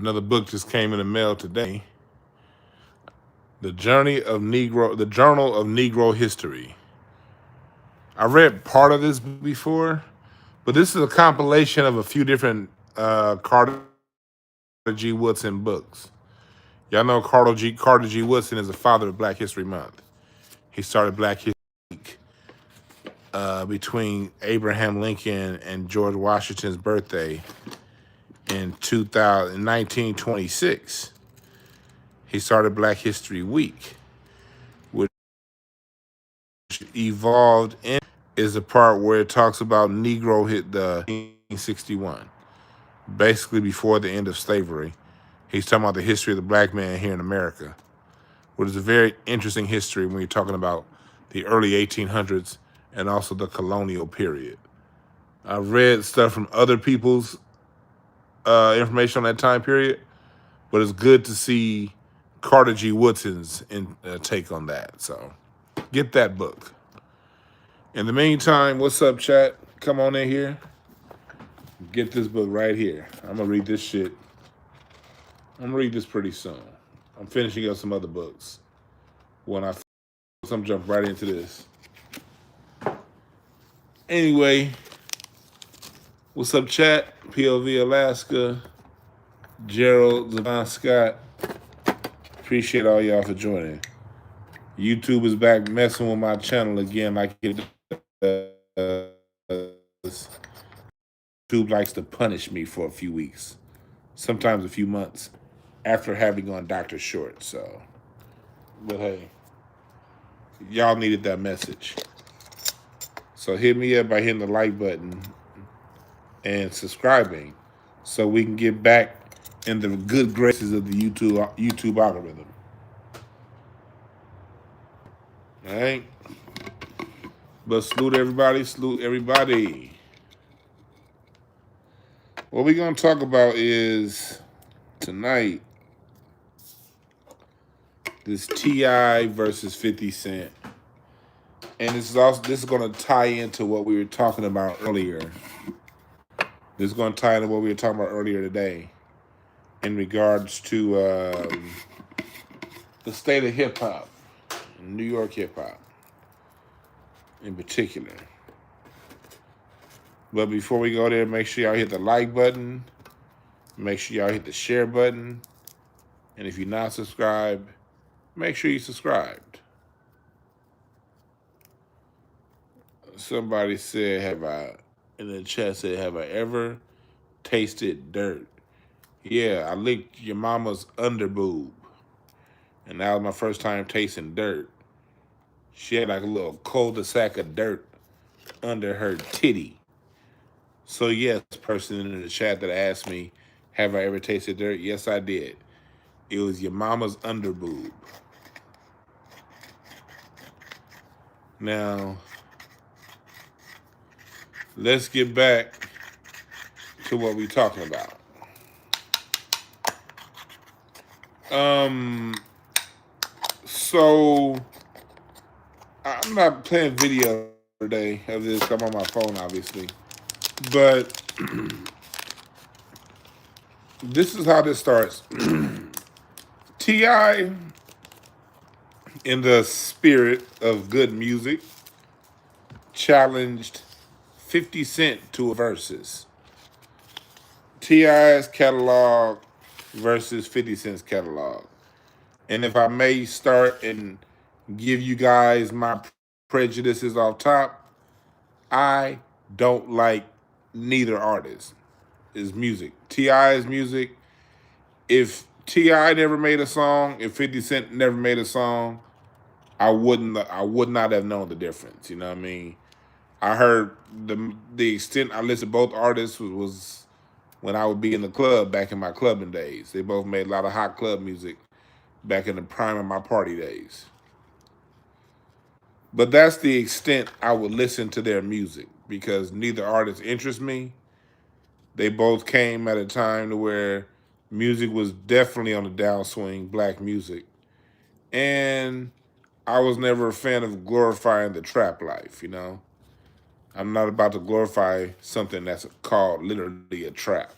Another book just came in the mail today. The Journal of Negro History. I read part of this before, but this is a compilation of a few different Carter G. Woodson books. Y'all know Carter G. Woodson is the father of Black History Month. He started Black History Week between Abraham Lincoln and George Washington's birthday in 1926. He started Black History Week, which evolved in is the part where it talks about Negro hit the 1961, basically before the end of slavery. He's talking about the history of the black man here in America, which is a very interesting history when you're talking about the early 1800s and also the colonial period. I've read stuff from other people's information on that time period, but it's good to see Carter G. Woodson's take on that. So get that book. In the meantime, what's up, chat? Come on in here. Get this book right here. I'm going to read this shit. I'm going to read this pretty soon. I'm finishing up some other books. When I'm jump right into this. Anyway, what's up, chat? POV Alaska, Gerald, Zavon Scott. Appreciate all y'all for joining. YouTube is back messing with my channel again like it does. YouTube likes to punish me for a few weeks, sometimes a few months, after having gone Dr. Short. So, but hey, y'all needed that message. So hit me up by hitting the like button and subscribing so we can get back in the good graces of the YouTube algorithm. All right? But salute everybody, salute everybody. What we're going to talk about is tonight this T.I. versus 50 Cent. And this is going to tie into what we were talking about earlier. This is going to tie into what we were talking about earlier today in regards to the state of hip-hop, New York hip-hop in particular. But before we go there, make sure y'all hit the like button. Make sure y'all hit the share button. And if you're not subscribed, make sure you're subscribed. Somebody said, in the chat said, have I ever tasted dirt? Yeah, I licked your mama's underboob. And that was my first time tasting dirt. She had like a little cul-de-sac of dirt under her titty. So yes, person in the chat that asked me, have I ever tasted dirt? Yes, I did. It was your mama's underboob. Now, let's get back to what we're talking about. So I'm not playing video today of this. I'm on my phone, obviously. But this is how this starts. T.I., in the spirit of good music, challenged 50 Cent to a versus. T.I.'s catalog versus 50 Cent's catalog. And if I may start and give you guys my prejudices off top, I don't like neither artist. Is music. T.I.'s music. If T.I. never made a song, if 50 Cent never made a song, I would not have known the difference. You know what I mean? I heard the extent I listened to both artists was when I would be in the club back in my clubbing days. They both made a lot of hot club music back in the prime of my party days. But that's the extent I would listen to their music because neither artist interests me. They both came at a time to where music was definitely on the downswing, black music. And I was never a fan of glorifying the trap life, you know? I'm not about to glorify something that's called literally a trap.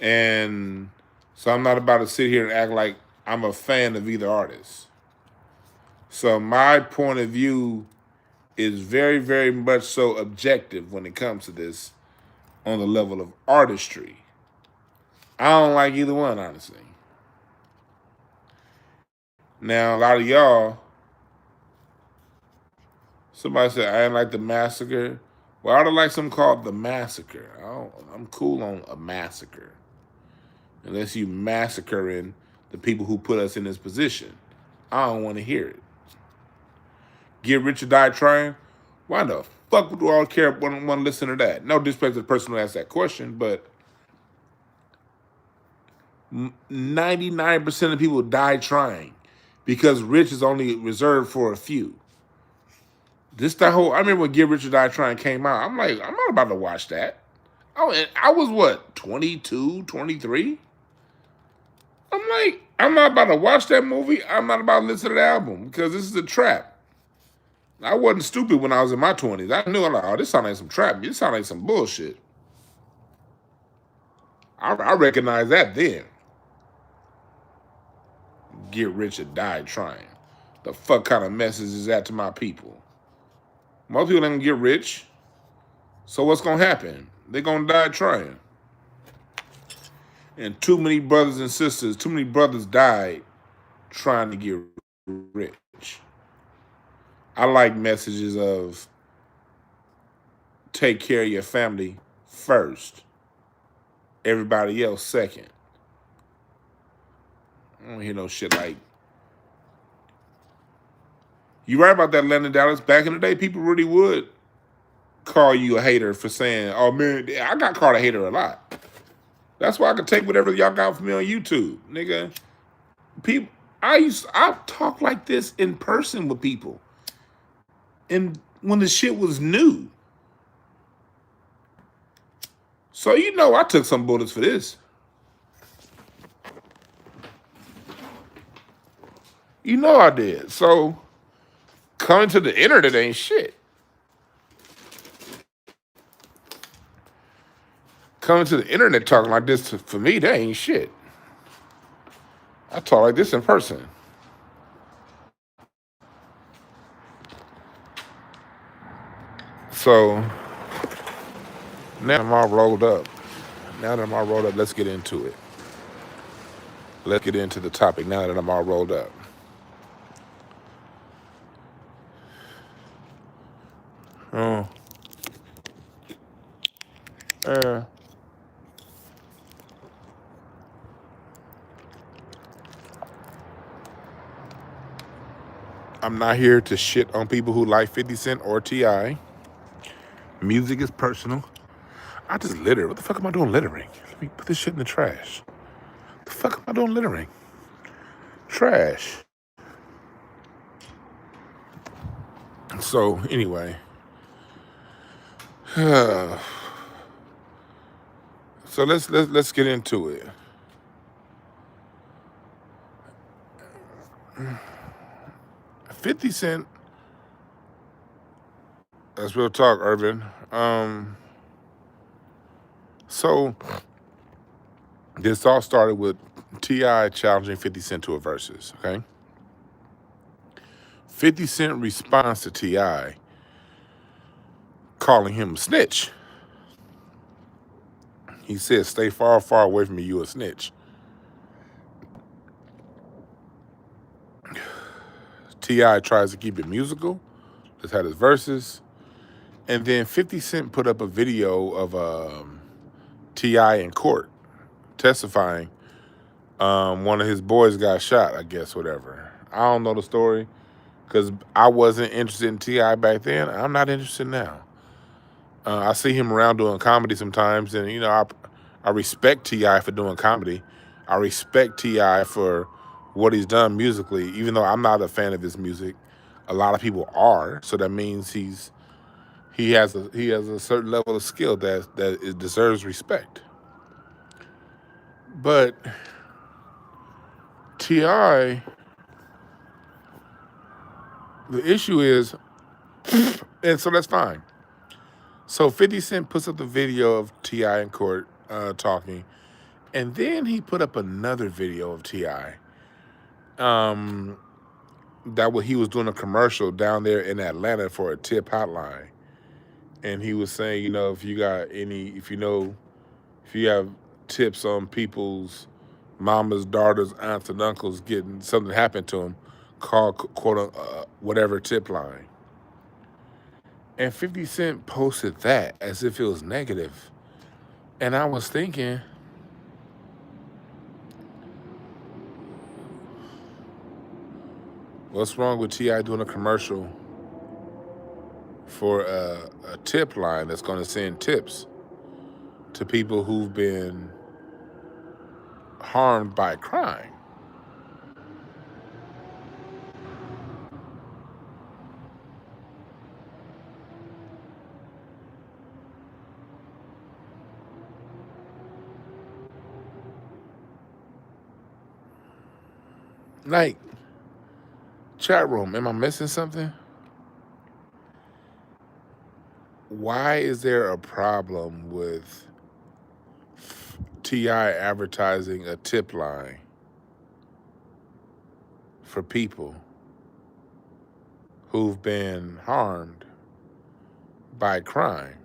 And so I'm not about to sit here and act like I'm a fan of either artist. So my point of view is very, very much so objective when it comes to this on the level of artistry. I don't like either one, honestly. Now, a lot of y'all, somebody said, I ain't like the massacre. Well, I don't like something called the massacre. I'm cool on a massacre. Unless you massacring the people who put us in this position. I don't want to hear it. Get rich or die trying? Why the fuck do I care want to listen to that? No disrespect to the person who asked that question, but 99% of people die trying because rich is only reserved for a few. I remember when Get Rich or Die Trying came out. I'm like, I'm not about to watch that. Oh, and I was what, 22, 23? I'm like, I'm not about to watch that movie. I'm not about to listen to the album because this is a trap. I wasn't stupid when I was in my 20s. I knew, I'm like, oh, this sounds like some trap. This sounds like some bullshit. I recognized that then. Get rich or die trying. The fuck kind of message is that to my people? Most people ain't gonna get rich. So what's gonna happen? They're gonna die trying. And too many brothers and sisters, too many brothers died trying to get rich. I like messages of take care of your family first, everybody else second. I don't hear no shit like, you right about that, Landon Dallas. Back in the day, people really would call you a hater for saying, oh man, I got called a hater a lot. That's why I could take whatever y'all got from me on YouTube, nigga. People, I talk like this in person with people. And when the shit was new. So you know I took some bullets for this. You know I did. So coming to the internet ain't shit. Coming to the internet talking like this, for me, that ain't shit. I talk like this in person. So now I'm all rolled up. Let's get into it. Let's get into the topic now that I'm all rolled up. Oh. I'm not here to shit on people who like 50 Cent or T.I. Music is personal. I just litter. What the fuck am I doing littering? Let me put this shit in the trash. The fuck am I doing littering? Trash. So anyway. So let's get into it. $50 That's real talk, Urban. So this all started with T.I. challenging 50 Cent to a versus, okay? 50 Cent responds to T.I. calling him a snitch. He says, stay far, far away from me, you a snitch. T.I. tries to keep it musical. Just had his verses. And then 50 Cent put up a video of T.I. in court testifying. One of his boys got shot, I guess, whatever. I don't know the story because I wasn't interested in T.I. back then. I'm not interested now. I see him around doing comedy sometimes, and, you know, I respect T.I. for doing comedy. I respect T.I. for what he's done musically, even though I'm not a fan of his music. A lot of people are, so that means he has a certain level of skill that it deserves respect. But T.I., the issue is, and so that's fine. So 50 Cent puts up the video of T.I. in court talking, And then he put up another video of T.I. He was doing a commercial down there in Atlanta for a tip hotline. And he was saying, if you got if you have tips on people's mamas, daughters, aunts, and uncles getting something happened to them, call quote whatever tip line. And 50 Cent posted that as if it was negative. And I was thinking, what's wrong with T.I. doing a commercial for a tip line that's going to send tips to people who've been harmed by crime? Like, chat room, am I missing something? Why is there a problem with T.I. advertising a tip line for people who've been harmed by crime?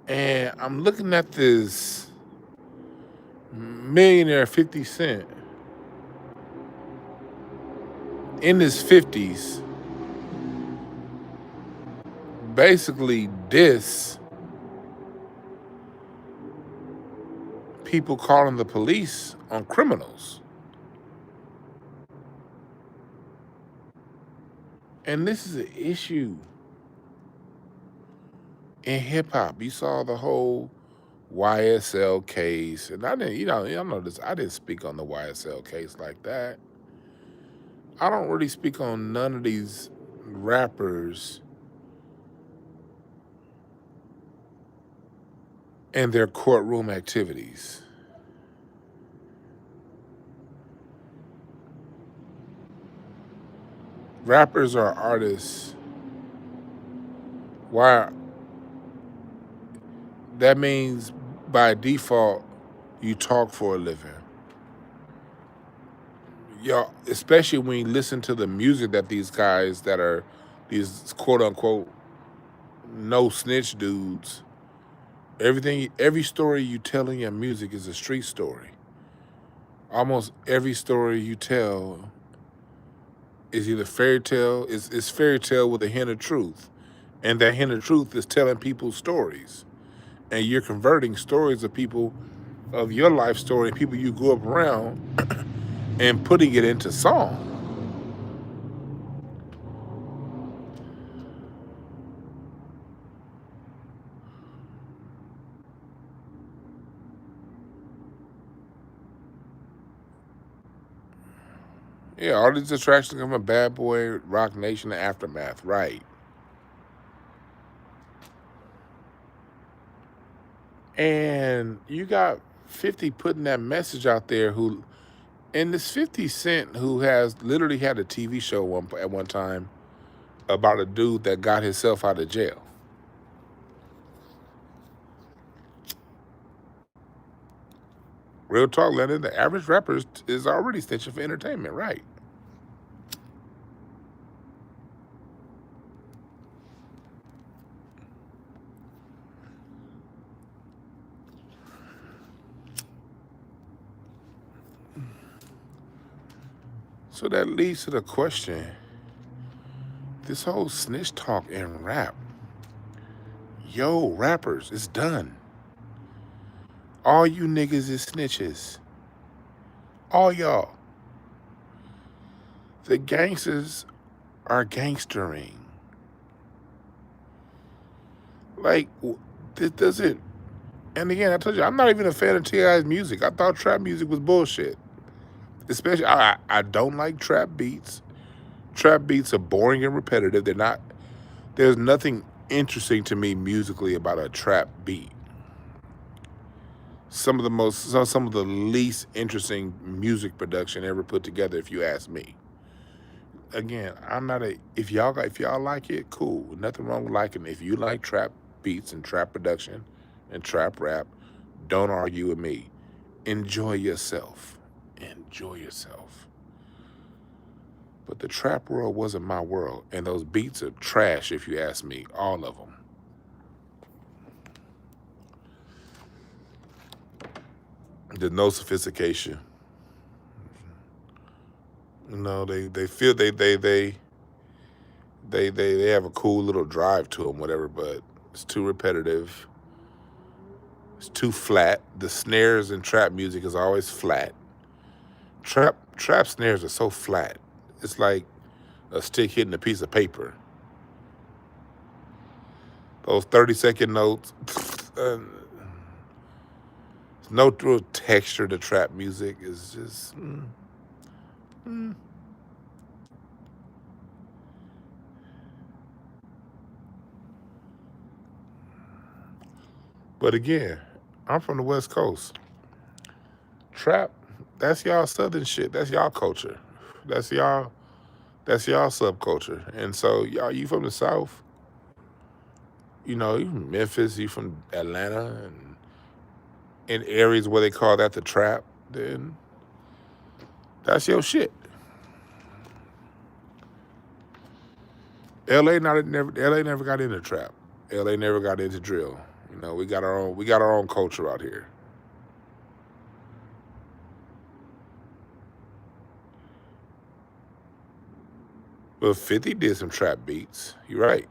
And I'm looking at this millionaire 50 Cent in his 50s basically diss people calling the police on criminals. And this is an issue in hip hop. You saw the whole YSL case, and I didn't, y'all know this. I didn't speak on the YSL case like that. I don't really speak on none of these rappers and their courtroom activities. Rappers are artists. Why? That means by default, you talk for a living. Y'all, especially when you listen to the music that these guys that are these quote unquote no snitch dudes, every story you tell in your music is a street story. Almost every story you tell is either fairy tale, it's fairy tale with a hint of truth. And that hint of truth is telling people stories. And you're converting stories of people, of your life story, people you grew up around, and putting it into song. Yeah, all these attractions come from Bad Boy, Rock Nation, and Aftermath, right? And you got 50 putting that message out there and this 50 Cent who has literally had a TV show at one time about a dude that got himself out of jail. Real talk, Lennon, the average rapper is already snitching for entertainment, right? So that leads to the question, this whole snitch talk in rap. Yo, rappers, it's done. All you niggas is snitches. All y'all. The gangsters are gangstering. Like, this doesn't. And again, I told you, I'm not even a fan of T.I.'s music. I thought trap music was bullshit. Especially, I don't like trap beats. Trap beats are boring and repetitive. There's nothing interesting to me musically about a trap beat. Some of the least interesting music production ever put together, if you ask me. Again, I'm not if y'all like it, cool. Nothing wrong with liking it. If you like trap beats and trap production, and trap rap. Don't argue with me. Enjoy yourself. Enjoy yourself. But the trap world wasn't my world, and those beats are trash if you ask me, all of them. There's no sophistication. You know, they feel they have a cool little drive to them, whatever, but it's too repetitive. It's too flat. The snares in trap music is always flat. Trap snares are so flat. It's like a stick hitting a piece of paper. Those 30-second notes, there's no real texture to trap music. It's just, But again, I'm from the West Coast. Trap, that's y'all Southern shit. That's y'all culture. That's y'all subculture. And so y'all, you from the South, you know, you from Memphis, you from Atlanta, and in areas where they call that the trap, then that's your shit. LA never got into trap. LA never got into drill. You know, we got our own culture out here. Well, 50 did some trap beats. You're right.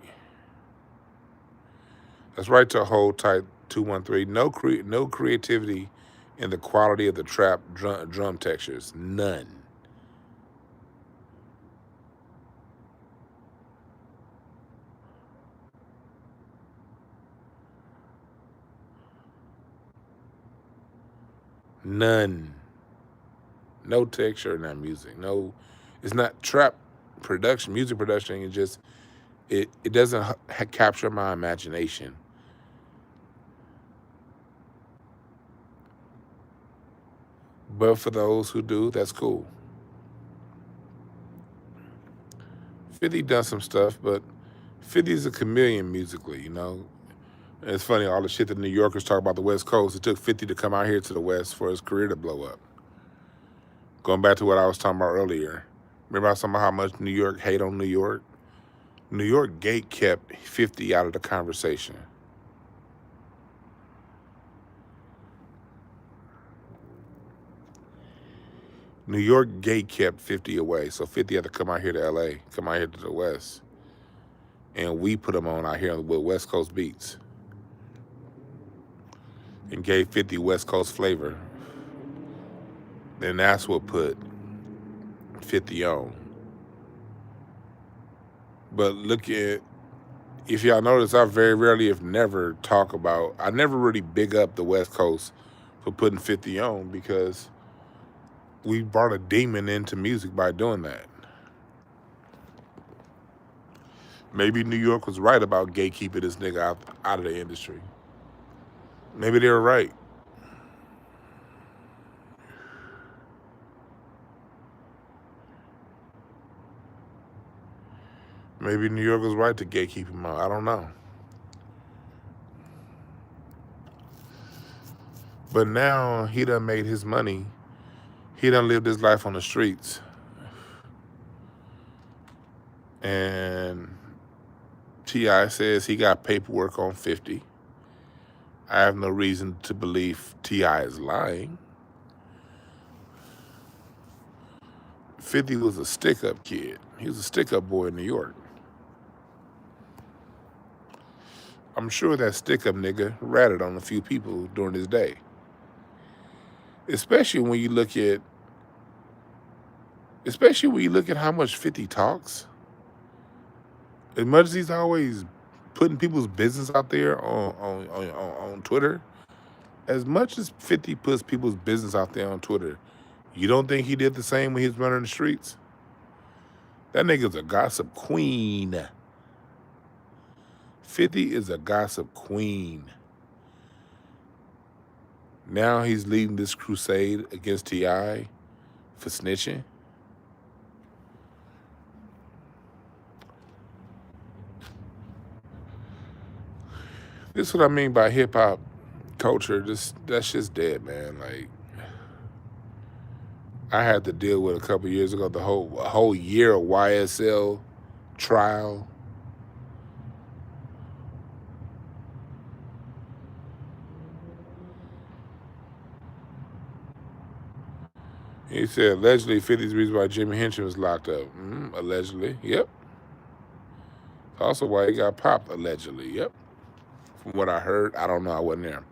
That's right to hold tight 213. No creativity in the quality of the trap drum textures. None. None. No texture in that music. No, it's not trap production. Music production is just it doesn't capture my imagination. But for those who do, that's cool. 50 done some stuff, but 50's a chameleon musically, you know. And it's funny, all the shit that New Yorkers talk about the West Coast, it took 50 to come out here to the West for his career to blow up. Going back to what I was talking about earlier. Remember I was talking about how much New York hate on New York? New York gate kept 50 out of the conversation. New York gate kept 50 away, so 50 had to come out here to LA, come out here to the West. And we put them on out here with West Coast beats. And gave 50 West Coast flavor. And that's what put 50 on. But look at, if y'all notice, I very rarely, if never, I never really big up the West Coast for putting 50 on because we brought a demon into music by doing that. Maybe New York was right about gatekeeping this nigga out of the industry. Maybe they were right. Maybe New York was right to gatekeep him out. I don't know. But now he done made his money. He done lived his life on the streets. And T.I. says he got paperwork on 50. I have no reason to believe T.I. is lying. 50 was a stick-up kid. He was a stick-up boy in New York. I'm sure that stick-up nigga ratted on a few people during his day. Especially when you look at how much 50 talks. As much as he's always putting people's business out there on Twitter, as much as 50 puts people's business out there on Twitter, you don't think he did the same when he was running the streets? That nigga's a gossip queen. 50 is a gossip queen. Now he's leading this crusade against T.I. for snitching. This is what I mean by hip-hop. culture, that shit's dead, man. Like, I had to deal with a couple years ago a whole year of YSL trial. He said allegedly 50's reason why Jimmy Henson was locked up. Allegedly, yep. Also why he got popped, allegedly, yep. From what I heard, I don't know, I wasn't there.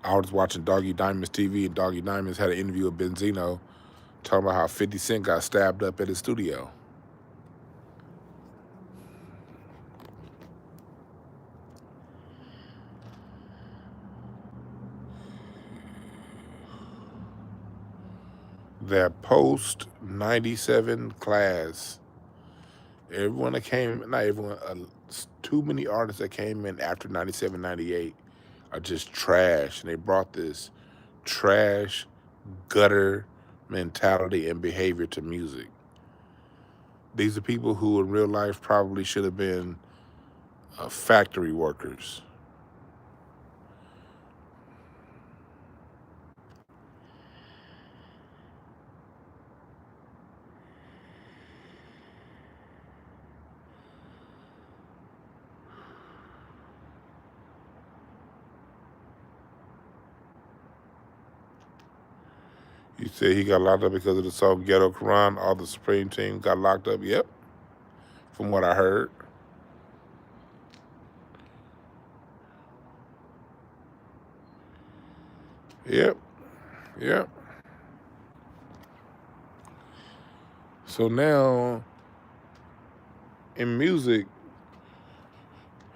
I was watching Doggy Diamonds TV, and Doggy Diamonds had an interview with Benzino talking about how 50 Cent got stabbed up at his studio. That post 97 class, everyone that came, not everyone, too many artists that came in after 97, 98 are just trash. And they brought this trash, gutter mentality and behavior to music. These are people who in real life probably should have been factory workers. You say he got locked up because of the song Ghetto Quran. All the Supreme team got locked up. Yep, from what I heard. Yep, yep. So now, in music,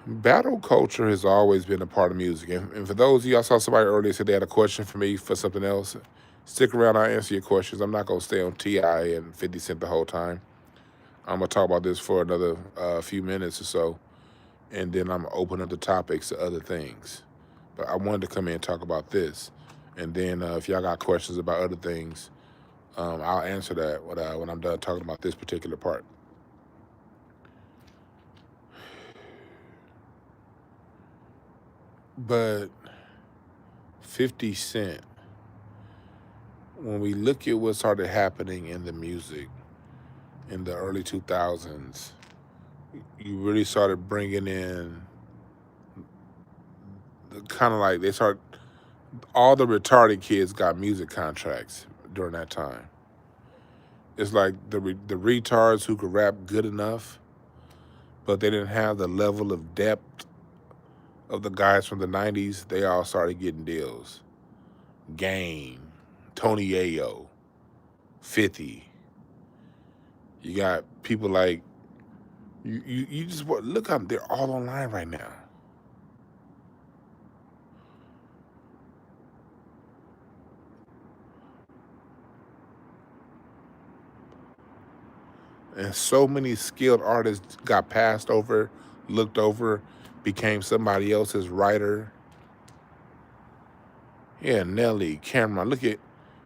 battle culture has always been a part of music. And for those of you, I saw somebody earlier said they had a question for me for something else. Stick around, I'll answer your questions. I'm not going to stay on T.I. and 50 Cent the whole time. I'm going to talk about this for another few minutes or so. And then I'm going to open up the topics to other things. But I wanted to come in and talk about this. And then if y'all got questions about other things, I'll answer that when I'm done talking about this particular part. But 50 Cent, when we look at what started happening in the music in the early 2000s, you really started bringing in kind of like all the retarded kids got music contracts during that time. It's like the retards who could rap good enough, but they didn't have the level of depth of the guys from the 90s. They all started getting deals. Game, Tony Ayo, 50. You got people like, you just look up, they're all online right now. And so many skilled artists got passed over, looked over, became somebody else's writer. Yeah, Nelly, Cameron.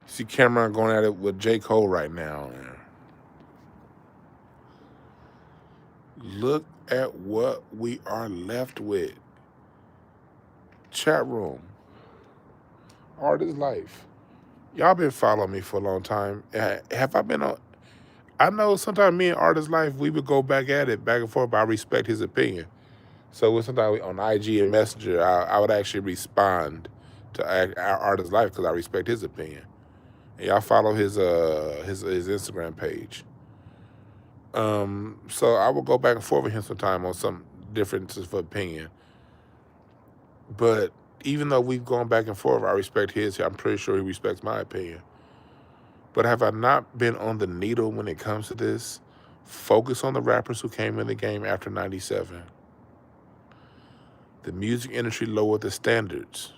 See Cameron going at it with J. Cole right now. Look at what we are left with. Chat room. Artist Life. Y'all been following me for a long time. Have I been on? I know sometimes me and Artist Life, we would go back at it, back and forth, but I respect his opinion. So sometimes on IG and Messenger, I would actually respond to our Artist Life because I respect his opinion. And y'all follow his Instagram page. So I will go back and forth with him sometime on some differences of opinion. But even though we've gone back and forth, I respect his. I'm pretty sure he respects my opinion. But have I not been on the needle when it comes to this? Focus on the rappers who came in the game after 97. The music industry lowered the standards.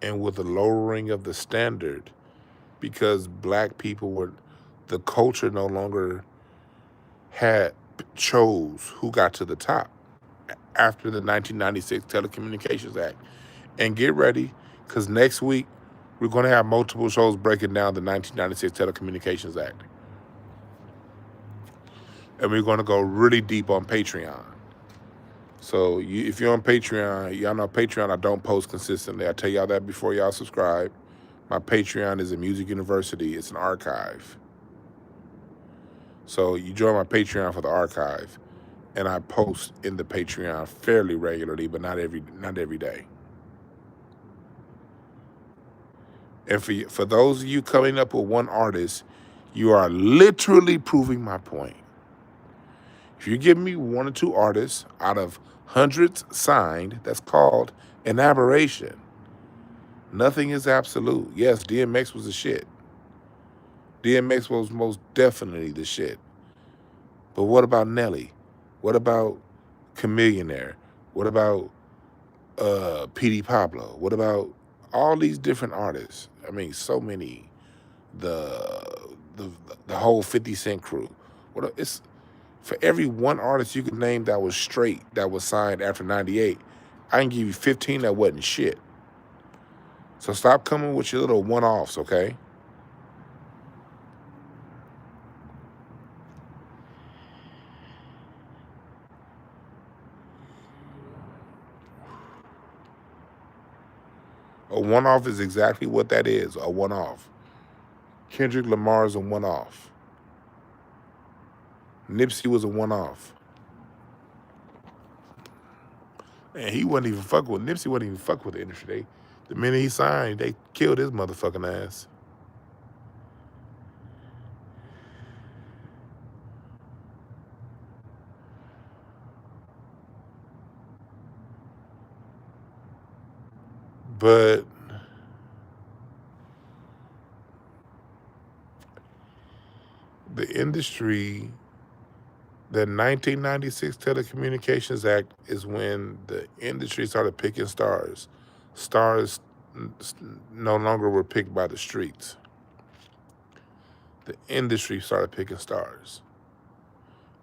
And with the lowering of the standard, because black people the culture no longer chose who got to the top after the 1996 Telecommunications Act. And get ready, because next week, we're going to have multiple shows breaking down the 1996 Telecommunications Act. And we're going to go really deep on Patreon. So if you're on Patreon, y'all know Patreon, I don't post consistently. I tell y'all that before y'all subscribe. My Patreon is a music university. It's an archive. So you join my Patreon for the archive, and I post in the Patreon fairly regularly, but not every day. And for those of you coming up with one artist, you are literally proving my point. If you give me one or two artists out of hundreds signed, that's called an aberration. Nothing is absolute. Yes, DMX was the shit. DMX was most definitely the shit. But what about Nelly? What about Chameleonaire? What about P.D. Pablo? What about all these different artists? I mean, so many. The the whole 50 Cent crew. It's for every one artist you could name that was straight, that was signed after 98, I can give you 15 that wasn't shit. So stop coming with your little one-offs, okay? A one-off is exactly what that is, a one-off. Kendrick Lamar is a one-off. Nipsey was a one-off. And he wasn't even fucking with, Nipsey wasn't even fucking with the industry. The minute he signed, they killed his motherfucking ass. But the industry, the 1996 Telecommunications Act is when the industry started picking stars. Stars no longer were picked by the streets. The industry started picking stars.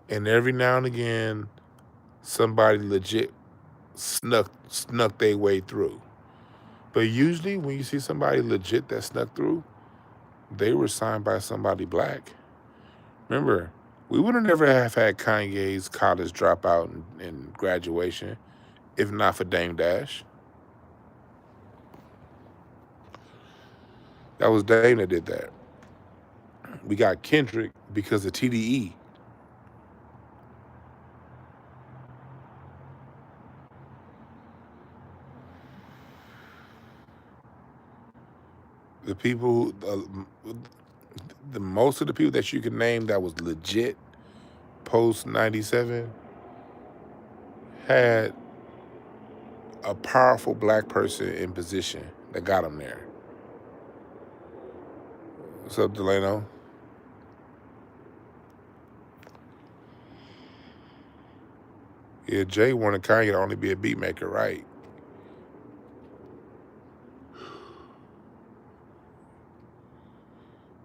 And every now and again, somebody legit snuck their way through. But usually when you see somebody legit that snuck through, they were signed by somebody black. Remember, we would have never have had Kanye's college dropout and graduation if not for Dame Dash. That was Dame that did that. We got Kendrick because of TDE. The people, the most of the people that you can name that was legit post 97 had a powerful black person in position that got them there. What's up, Delano? Yeah, Jay wanted Kanye to only be a beat maker, right?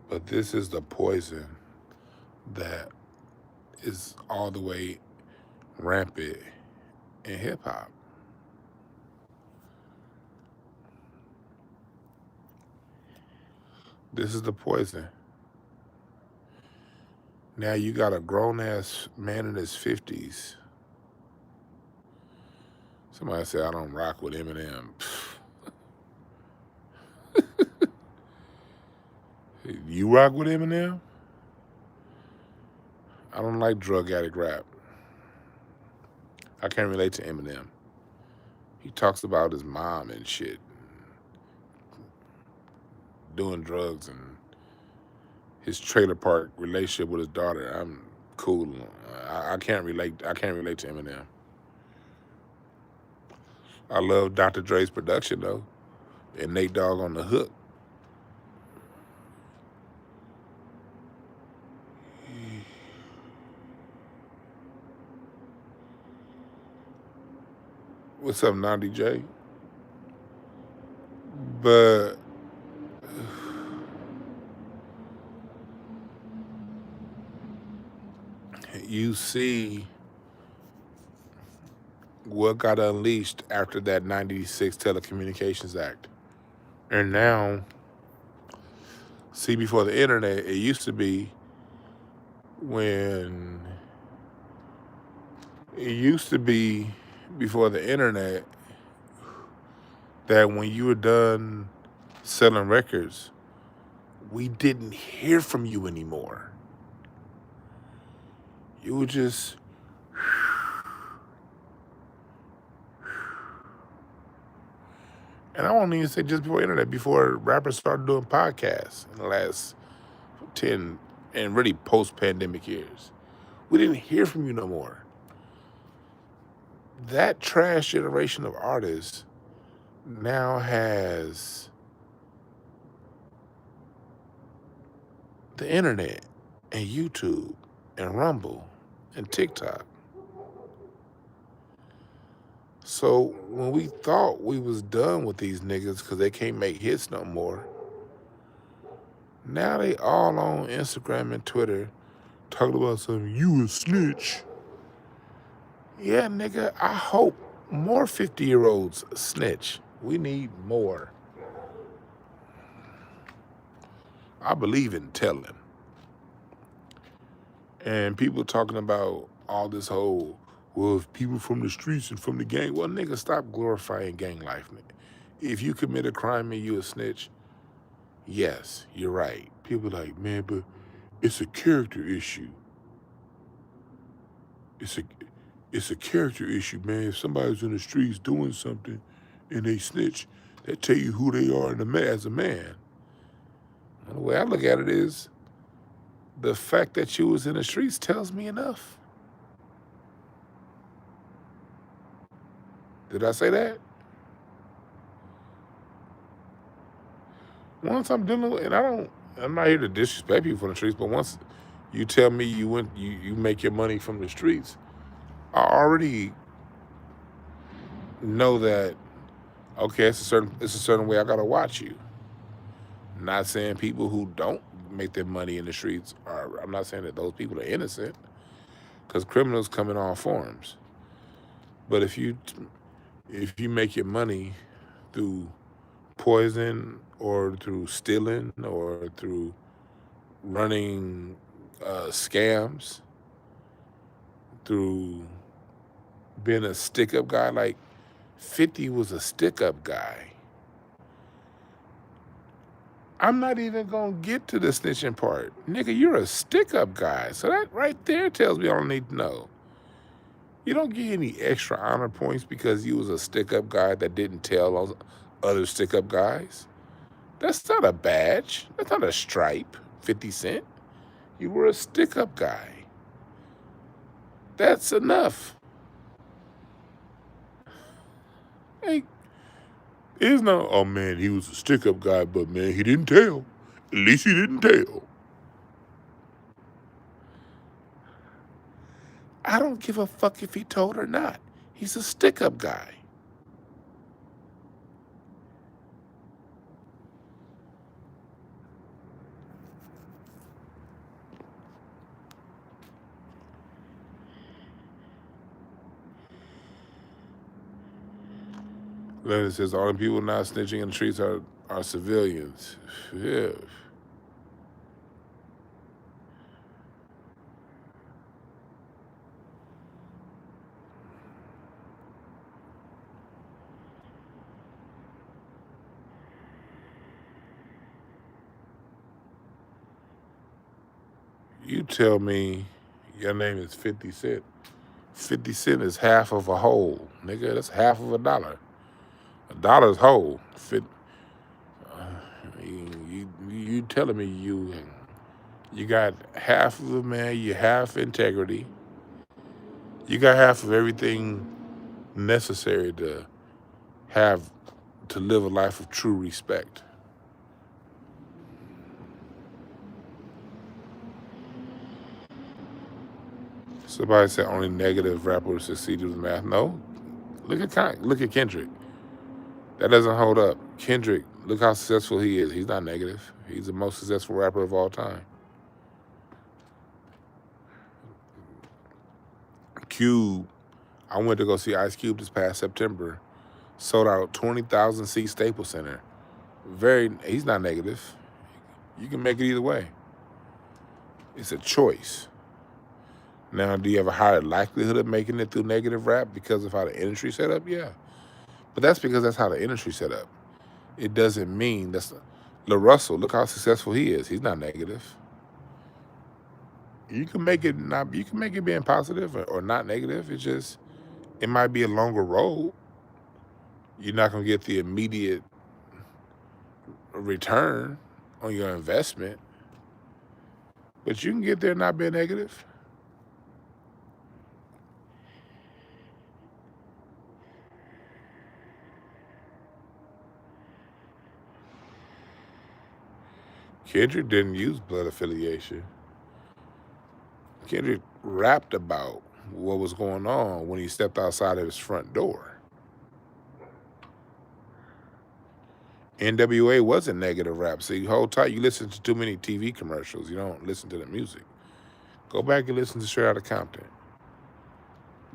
But this is the poison that is all the way rampant in hip hop. This is the poison. Now you got a grown ass man in his 50s. Somebody said I don't rock with Eminem. You rock with Eminem? I don't like drug addict rap. I can't relate to Eminem. He talks about his mom and shit, doing drugs, and his trailer park relationship with his daughter. I'm cool. I can't relate. I can't relate to Eminem. I love Dr. Dre's production though, and Nate Dogg on the hook. What's up, Nandi J? But you see what got unleashed after that 96 Telecommunications Act. And now, see, before the internet, it used to be when before the internet that when you were done selling records, we didn't hear from you anymore. You would just, and I won't even say just before internet, before rappers started doing podcasts in the last 10 and really post-pandemic years. We didn't hear from you no more. That trash generation of artists now has the internet and YouTube and Rumble and TikTok. So when we thought we was done with these niggas because they can't make hits no more, now they all on Instagram and Twitter talking about something, you a snitch. Yeah, nigga, I hope more 50-year-olds snitch. We need more. I believe in telling. And people talking about all this whole, well, if people from the streets and from the gang, well, nigga, stop glorifying gang life, nigga. If you commit a crime and you a snitch, yes, you're right. People like, man, but it's a character issue. It's a character issue, man. If somebody's in the streets doing something and they snitch, that tell you who they are as a man. And the way I look at it is, the fact that you was in the streets tells me enough. Did I say that? Once I'm dealing with, and I'm not here to disrespect people from the streets, but once you tell me you make your money from the streets, I already know that, okay, it's a certain way I gotta watch you. Not saying people who don't make their money in the streets I'm not saying that those people are innocent, because criminals come in all forms. But if you make your money through poison or through stealing or through running scams, through being a stick-up guy, like 50 was a stick-up guy. I'm not even gonna get to the snitching part. Nigga, you're a stick-up guy. So that right there tells me all I need to know. You don't get any extra honor points because you was a stick-up guy that didn't tell other stick-up guys. That's not a badge. That's not a stripe, 50 Cent. You were a stick-up guy. That's enough. Hey, it's not, oh man, he was a stick-up guy, but man, he didn't tell. At least he didn't tell. I don't give a fuck if he told or not. He's a stick-up guy. Leonard says, all the people not snitching in the streets are civilians. Yeah. You tell me your name is 50 Cent. 50 Cent is half of a whole. Nigga, that's half of a dollar. A dollar's whole. You telling me you got half of a man, you half integrity. You got half of everything necessary to live a life of true respect. Somebody said only negative rappers succeeded with math. No, look at Kendrick. That doesn't hold up. Kendrick, look how successful he is. He's not negative. He's the most successful rapper of all time. Cube, I went to go see Ice Cube this past September. Sold out 20,000 seat Staples Center. He's not negative. You can make it either way. It's a choice. Now, do you have a higher likelihood of making it through negative rap because of how the industry set up? Yeah. But that's because that's how the industry set up. It doesn't mean that's La Russell, look how successful he is. He's not negative. You can make it being positive or not negative. It's just it might be a longer road. You're not gonna get the immediate return on your investment. But you can get there not being negative. Kendrick didn't use blood affiliation. Kendrick rapped about what was going on when he stepped outside of his front door. N.W.A wasn't negative rap. See, hold tight. You listen to too many TV commercials. You don't listen to the music. Go back and listen to Straight Outta Compton.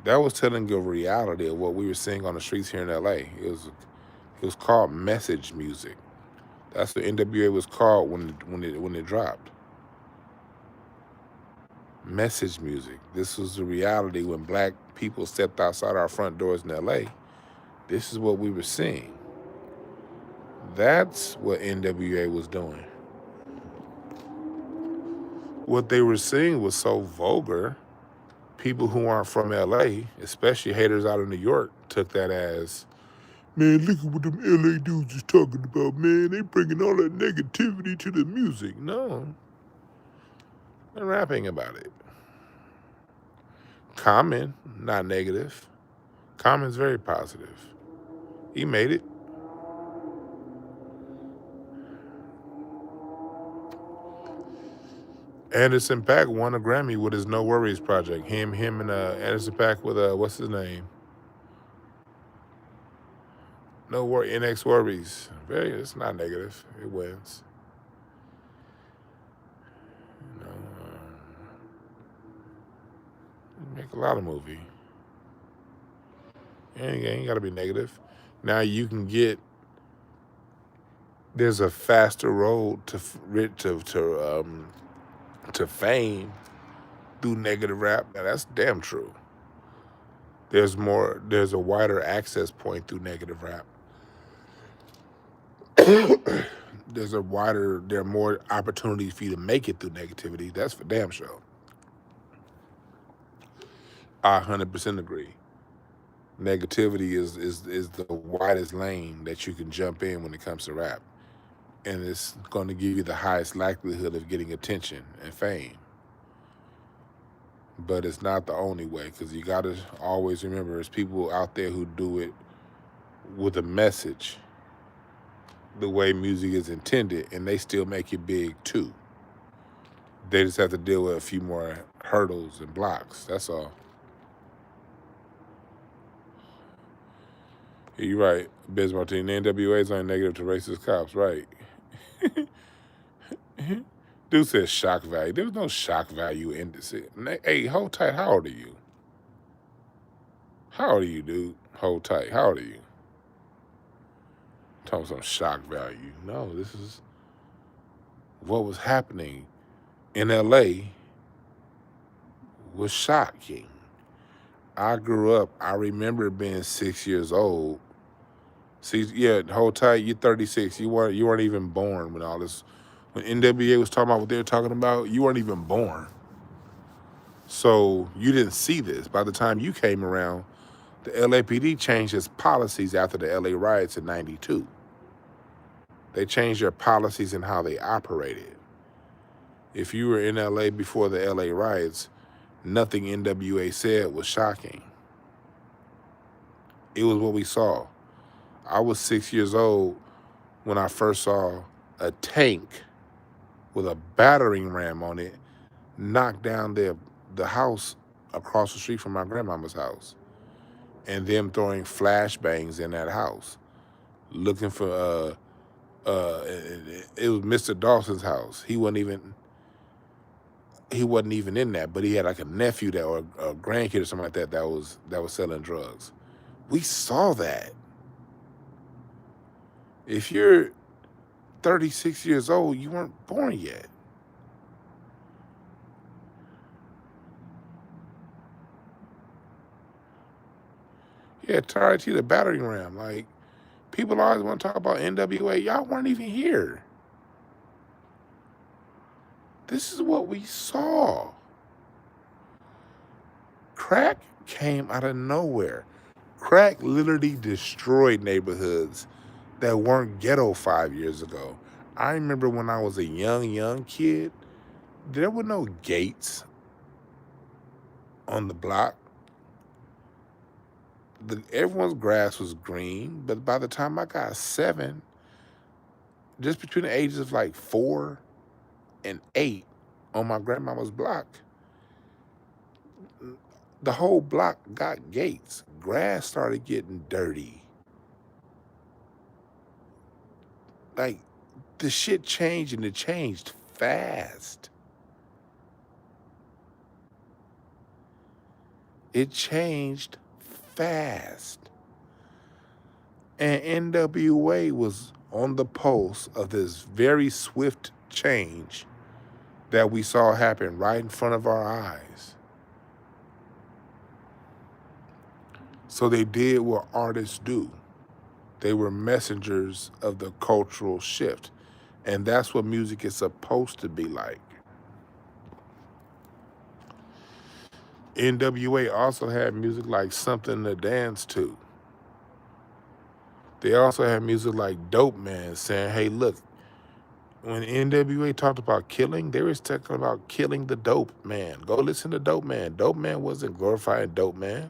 That was telling you a reality of what we were seeing on the streets here in L.A. It was called message music. That's what N.W.A was called when it dropped. Message music. This was the reality when black people stepped outside our front doors in L.A. This is what we were seeing. That's what N.W.A was doing. What they were seeing was so vulgar. People who aren't from LA, especially haters out of New York, took that as, man, look at what them LA dudes is talking about, man. They bringing all that negativity to the music. No, they're rapping about it. Common, not negative. Common's very positive. He made it. Anderson .Paak won a Grammy with his No Worries project. Him and Anderson .Paak with what's his name? No worry, NX Worries. It's not negative. It wins. You know, make a lot of movie. Ain't got to be negative. Now you can get. There's a faster road to fame through negative rap. Now that's damn true. There's a wider access point through negative rap. There are more opportunities for you to make it through negativity. That's for damn sure. I 100% agree. Negativity is the widest lane that you can jump in when it comes to rap. And it's going to give you the highest likelihood of getting attention and fame. But it's not the only way, because you got to always remember there's people out there who do it with a message the way music is intended, and they still make it big too. They just have to deal with a few more hurdles and blocks. That's all. You're right, Biz Martin. N.W.A is only negative to racist cops, right? Dude says shock value. There's no shock value in this. Hey, hold tight. How old are you? How old are you, dude? Hold tight. How old are you? Talking some shock value. No, this is what was happening in L.A. was shocking. I grew up. I remember being 6 years old. See, yeah, hold tight. You're 36. You weren't even born when all this. When N.W.A was talking about what they were talking about, you weren't even born. So you didn't see this. By the time you came around, the LAPD changed its policies after the LA riots in '92. They changed their policies and how they operated. If you were in LA before the LA riots, nothing N.W.A said was shocking. It was what we saw. I was 6 years old when I first saw a tank with a battering ram on it knock down the house across the street from my grandmama's house, and them throwing flashbangs in that house, looking for it was Mr. Dawson's house. He wasn't even in that, but he had like a nephew or a grandkid or something like that that was selling drugs. We saw that. If you're 36 years old, you weren't born yet. Yeah, TRT, the battering ram. Like, people always want to talk about N.W.A. Y'all weren't even here. This is what we saw. Crack came out of nowhere. Crack literally destroyed neighborhoods that weren't ghetto 5 years ago. I remember when I was a young kid, there were no gates on the block. Everyone's grass was green, but by the time I got 7, just between the ages of like 4 and 8 on my grandmama's block, the whole block got gates. Grass started getting dirty. Like, the shit changed, and it changed fast. It changed fast. And N.W.A. was on the pulse of this very swift change that we saw happen right in front of our eyes. So they did what artists do. They were messengers of the cultural shift. And that's what music is supposed to be like. N.W.A. also had music like Something to Dance To. They also had music like Dope Man saying, hey, look, when N.W.A. talked about killing, they was talking about killing the dope man. Go listen to Dope Man. Dope Man wasn't glorifying Dope Man.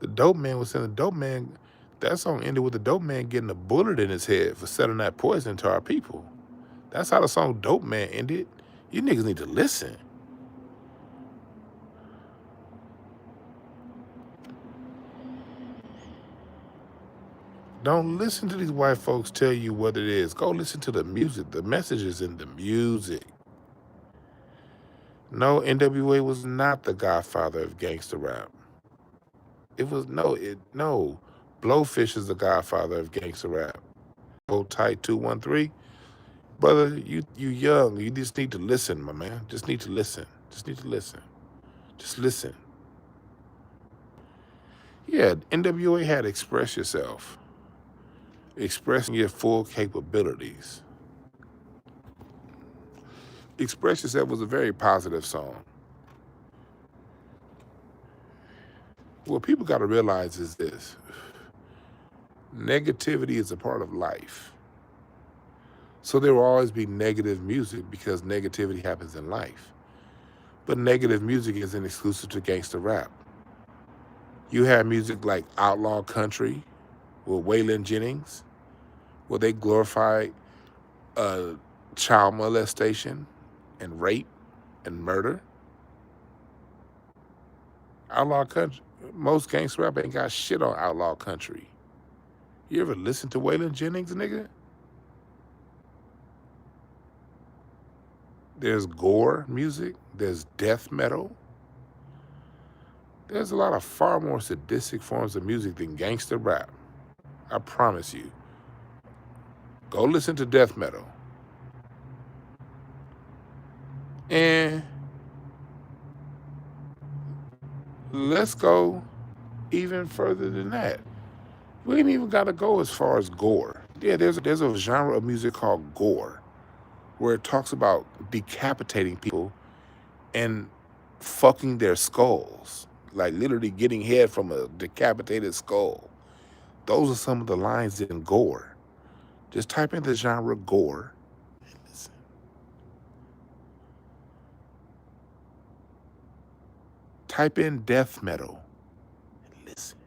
The Dope Man was saying the Dope Man, that song ended with the Dope Man getting a bullet in his head for selling that poison to our people. That's how the song Dope Man ended. You niggas need to listen. Don't listen to these white folks tell you what it is. Go listen to the music. The message is in the music. No, N.W.A. was not the godfather of gangster rap. It was no. Blowfish is the godfather of gangster rap. Hold tight 213. Brother, you young. You just need to listen, my man. Just need to listen. Just need to listen. Just listen. Yeah, N.W.A. had Express Yourself. Expressing your full capabilities. Express Yourself was a very positive song. What people got to realize is this. Negativity is a part of life. So there will always be negative music because negativity happens in life. But negative music isn't exclusive to gangster rap. You have music like Outlaw Country with Waylon Jennings, where they glorify child molestation and rape and murder. Outlaw Country, most gangster rap ain't got shit on Outlaw Country. You ever listen to Waylon Jennings, nigga? There's gore music. There's death metal. There's a lot of far more sadistic forms of music than gangster rap. I promise you. Go listen to death metal. And let's go even further than that. We ain't even got to go as far as gore. Yeah, there's a genre of music called gore, where it talks about decapitating people and fucking their skulls, like literally getting head from a decapitated skull. Those are some of the lines in gore. Just type in the genre gore and listen. Type in death metal and listen.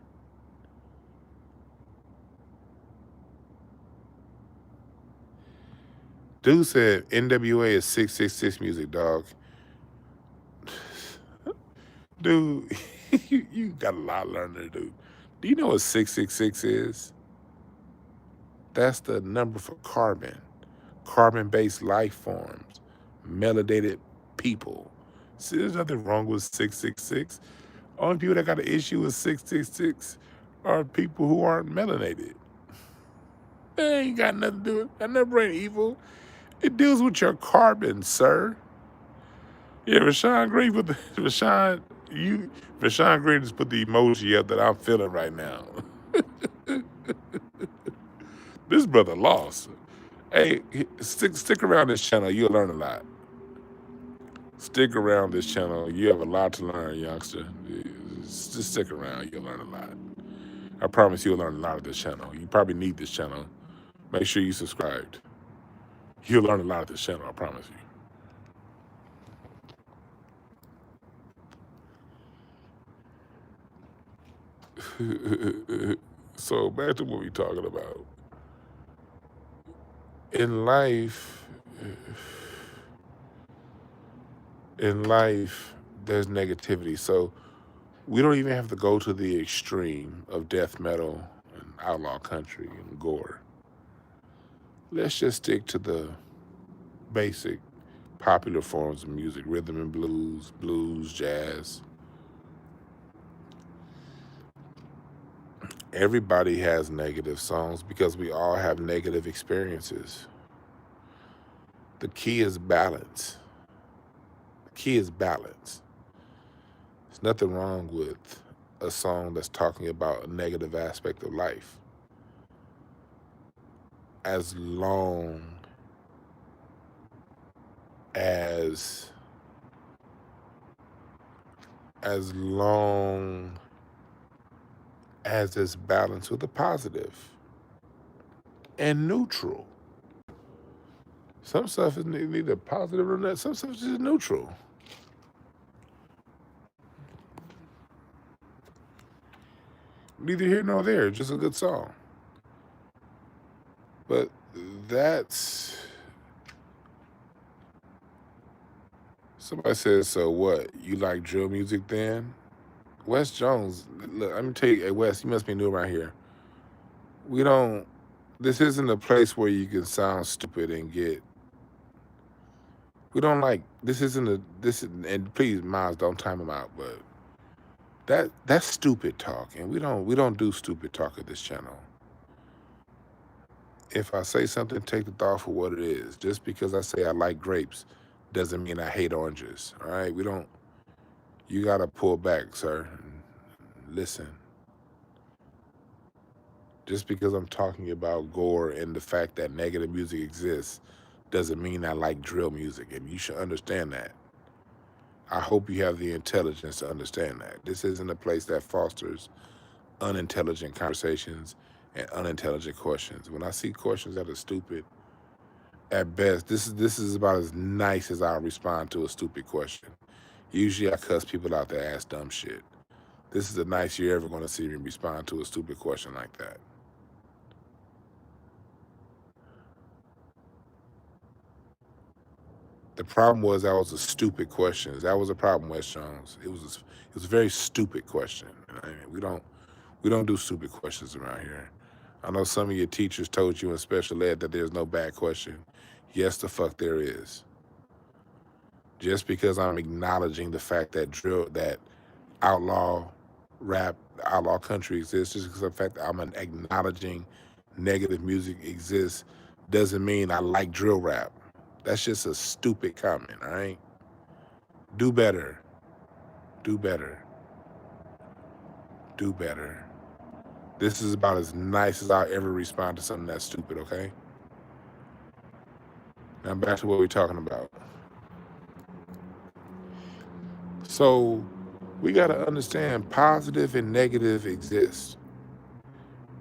Dude said N.W.A. is 666 music, dog. Dude, you got a lot of learning to do. Do you know what 666 is? That's the number for carbon. Carbon-based life forms. Melanated people. See, there's nothing wrong with 666. Only people that got an issue with 666 are people who aren't melanated. They ain't got nothing to do with it. That number ain't evil. It deals with your carbon, sir. Yeah, Rashawn agreed with Rashawn You, Rashawn Green just put the emoji up that I'm feeling right now. This brother lost. Hey, stick around this channel. You'll learn a lot. Stick around this channel. You have a lot to learn, youngster. Just stick around. You'll learn a lot. I promise you'll learn a lot of this channel. You probably need this channel. Make sure you subscribed. You'll learn a lot of this channel, I promise you. So back to what we're talking about. In life, there's negativity. So we don't even have to go to the extreme of death metal and outlaw country and gore. Let's just stick to the basic popular forms of music, rhythm and blues, jazz. Everybody has negative songs because we all have negative experiences. The key is balance. There's nothing wrong with a song that's talking about a negative aspect of life, as long as it's balanced with a positive and neutral. Some stuff is neither positive or not. Some stuff is just neutral. Neither here nor there, just a good song. But that's... Somebody says, so what? You like drill music then? Wes Jones, look, let me tell you, hey, Wes, you must be new around here. This isn't a place where you can sound stupid and get... and please, Miles, don't time him out, but that's stupid talk, and we don't do stupid talk at this channel. If I say something, take the thought for what it is. Just because I say I like grapes doesn't mean I hate oranges, all right? You gotta pull back, sir, and listen. Just because I'm talking about gore and the fact that negative music exists doesn't mean I like drill music, and you should understand that. I hope you have the intelligence to understand that. This isn't a place that fosters unintelligent conversations and unintelligent questions. When I see questions that are stupid, at best, this is about as nice as I'll respond to a stupid question. Usually I cuss people out that ask dumb shit. This is the nicest you're ever going to see me respond to a stupid question like that. The problem was that was a stupid question. That was a problem, Wes Jones. It was a very stupid question. I mean, we don't do stupid questions around here. I know some of your teachers told you in special ed that there's no bad question. Yes, the fuck there is. Just because I'm acknowledging the fact that outlaw rap, outlaw country exists, just because of the fact that I'm acknowledging negative music exists, doesn't mean I like drill rap. That's just a stupid comment, all right? Do better. Do better. Do better. This is about as nice as I'll ever respond to something that's stupid, okay? Now back to what we're talking about. So we got to understand positive and negative exist.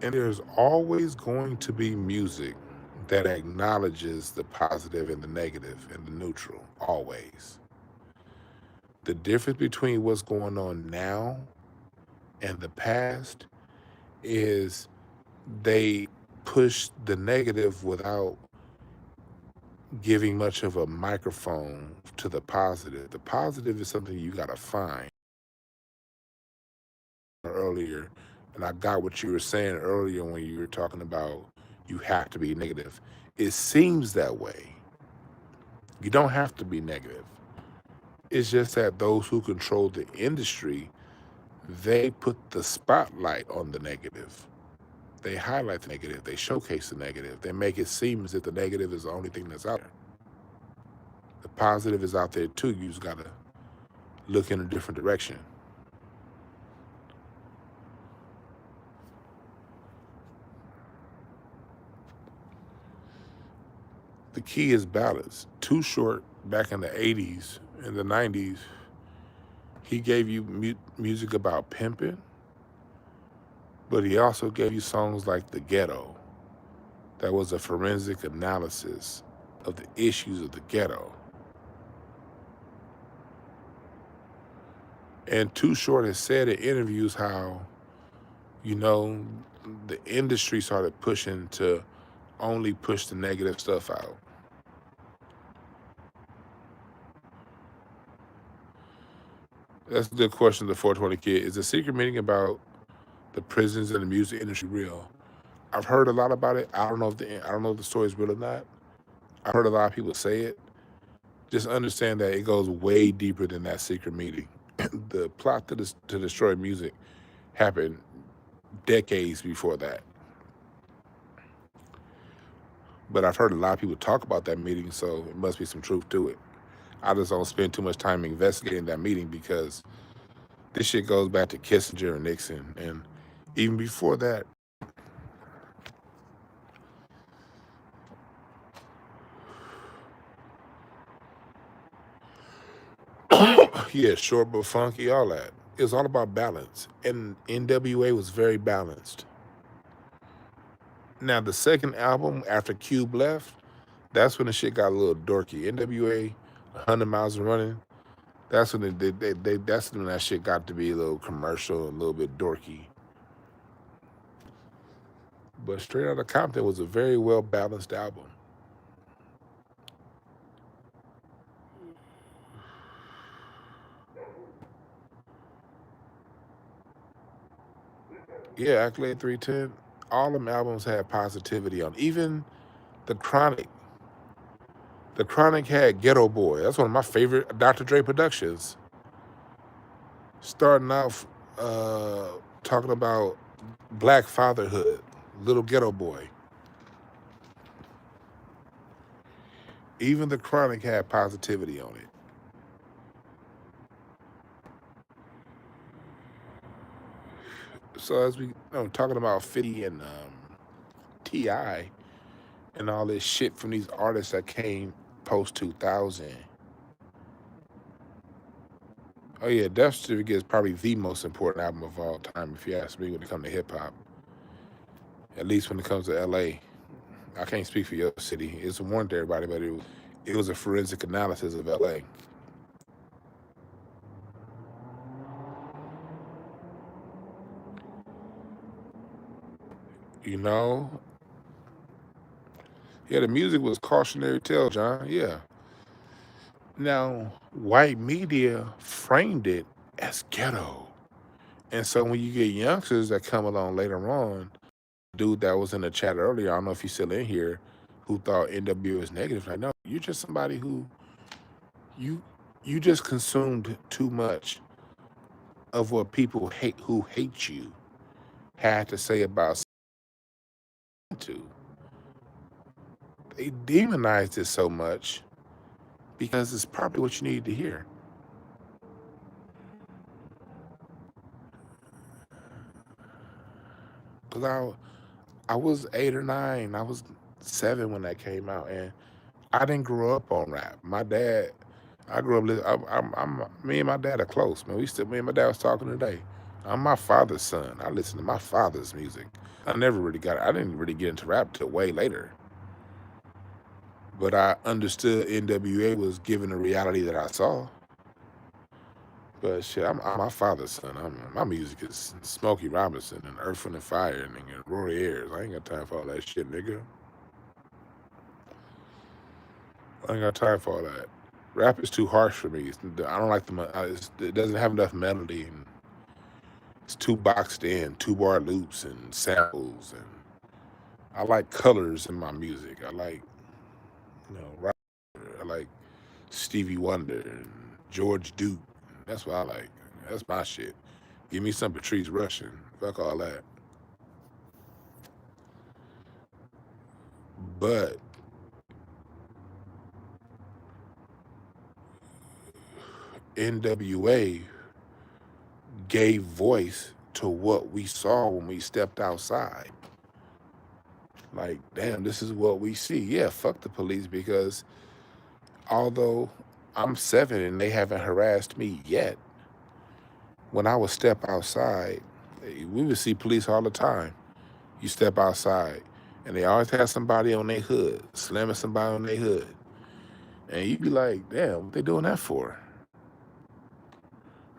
And there's always going to be music that acknowledges the positive and the negative and the neutral, always. The difference between what's going on now and the past is they push the negative without giving much of a microphone to the positive. The positive is something you gotta find. Earlier, and I got what you were saying earlier when you were talking about you have to be negative. It seems that way. You don't have to be negative. It's just that those who control the industry, they put the spotlight on the negative. They highlight the negative. They showcase the negative. They make it seem as if the negative is the only thing that's out there. The positive is out there too. You just gotta look in a different direction. The key is balance. Too Short, back in the 80s and the 90s, he gave you music about pimping, but he also gave you songs like The Ghetto. That was a forensic analysis of the issues of the ghetto. And Too Short has said in interviews how, the industry started pushing to only push the negative stuff out. That's a good question, the 420 kid. Is the secret meeting about the prisons and the music industry real? I've heard a lot about it. I don't know if the story is real or not. I've heard a lot of people say it. Just understand that it goes way deeper than that secret meeting. The plot to destroy music happened decades before that. But I've heard a lot of people talk about that meeting, so it must be some truth to it. I just don't spend too much time investigating that meeting because this shit goes back to Kissinger and Nixon. And even before that, yeah, short but funky, all that. It's all about balance. And N.W.A was very balanced. Now, the second album after Cube left, that's when the shit got a little dorky. N.W.A, 100 Miles of Running, that's when that's when that shit got to be a little commercial, a little bit dorky. But Straight Outta Compton was a very well balanced album. Yeah, Accolade 310. All them albums had positivity on. Even The Chronic. The Chronic had Ghetto Boy. That's one of my favorite Dr. Dre productions. Starting off talking about black fatherhood, little ghetto boy. Even The Chronic had positivity on it. So as we talking about 50 and T.I. and all this shit from these artists that came post 2000. Oh yeah, Death Certificate is probably the most important album of all time, if you ask me, when it comes to hip hop. At least when it comes to LA. I can't speak for your city. It's a warning to everybody, but it was a forensic analysis of LA. You know? Yeah, the music was cautionary tale, John. Yeah. Now, white media framed it as ghetto. And so when you get youngsters that come along later on, dude that was in the chat earlier, I don't know if he's still in here, who thought N.W.A was negative. Like, no, you're just somebody who you just consumed too much of what people who hate you had to say about to. They demonized it so much because it's probably what you need to hear. Because I was 8 or 9, I was 7 when that came out, and I didn't grow up on rap. My dad, I grew up. Me and my dad are close, man. Me and my dad was talking today. I'm my father's son. I listen to my father's music. I didn't really get into rap till way later. But I understood N.W.A was given the reality that I saw. But shit, I'm my father's son. My music is Smokey Robinson and Earth, Wind and Fire and Rory Ayers. I ain't got time for all that shit, nigga. I ain't got time for all that. Rap is too harsh for me. I don't like it doesn't have enough melody, and it's too boxed in, 2-bar loops and samples, and I like colors in my music. I like, rock. I like Stevie Wonder and George Duke. That's what I like. That's my shit. Give me some Patrice Rushen. Fuck all that. But N.W.A gave voice to what we saw when we stepped outside. Like, damn, this is what we see. Yeah, fuck the police, because although I'm 7 and they haven't harassed me yet, when I would step outside, we would see police all the time. You step outside, and they always have somebody on their hood, slamming somebody on their hood. And you'd be like, damn, what they doing that for?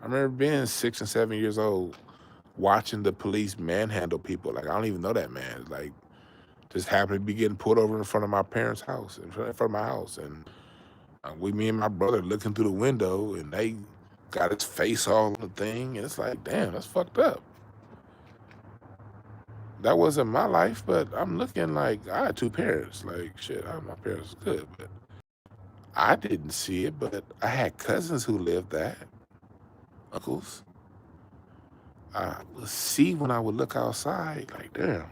I remember being 6 and 7 years old, watching the police manhandle people. Like, I don't even know that man. Like, just happened to be getting pulled over in front of my parents' house, in front of my house. And me and my brother looking through the window, and they got his face all on the thing. And it's like, damn, that's fucked up. That wasn't my life, but I'm looking like I had 2 parents. Like, shit, my parents was good, but I didn't see it. But I had cousins who lived that, uncles. I would see when I would look outside, like, damn.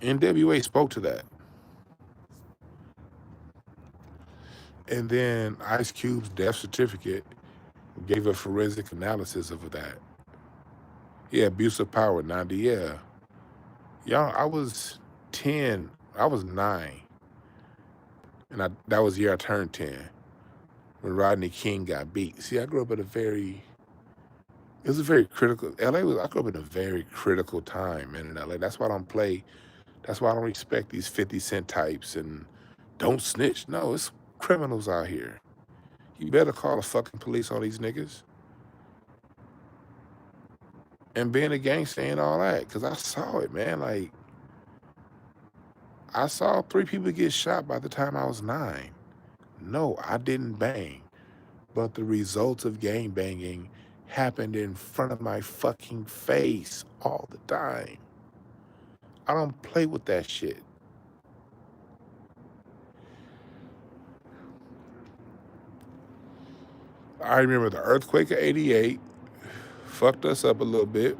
N.W.A spoke to that. And then Ice Cube's death certificate gave a forensic analysis of that. Yeah, abuse of power, 90, yeah. Y'all, I was 10, I was 9. And that was the year I turned 10, when Rodney King got beat. See, I grew up at it was a very critical, I grew up in a very critical time, man, in LA. That's why I don't respect these 50 Cent types and don't snitch. No, it's criminals out here. You better call the fucking police on these niggas. And being a gangster and all that, because I saw it, man. Like, I saw 3 people get shot by the time I was 9. No, I didn't bang. But the results of gang banging happened in front of my fucking face all the time. I don't play with that shit. I remember the earthquake of '88 fucked us up a little bit.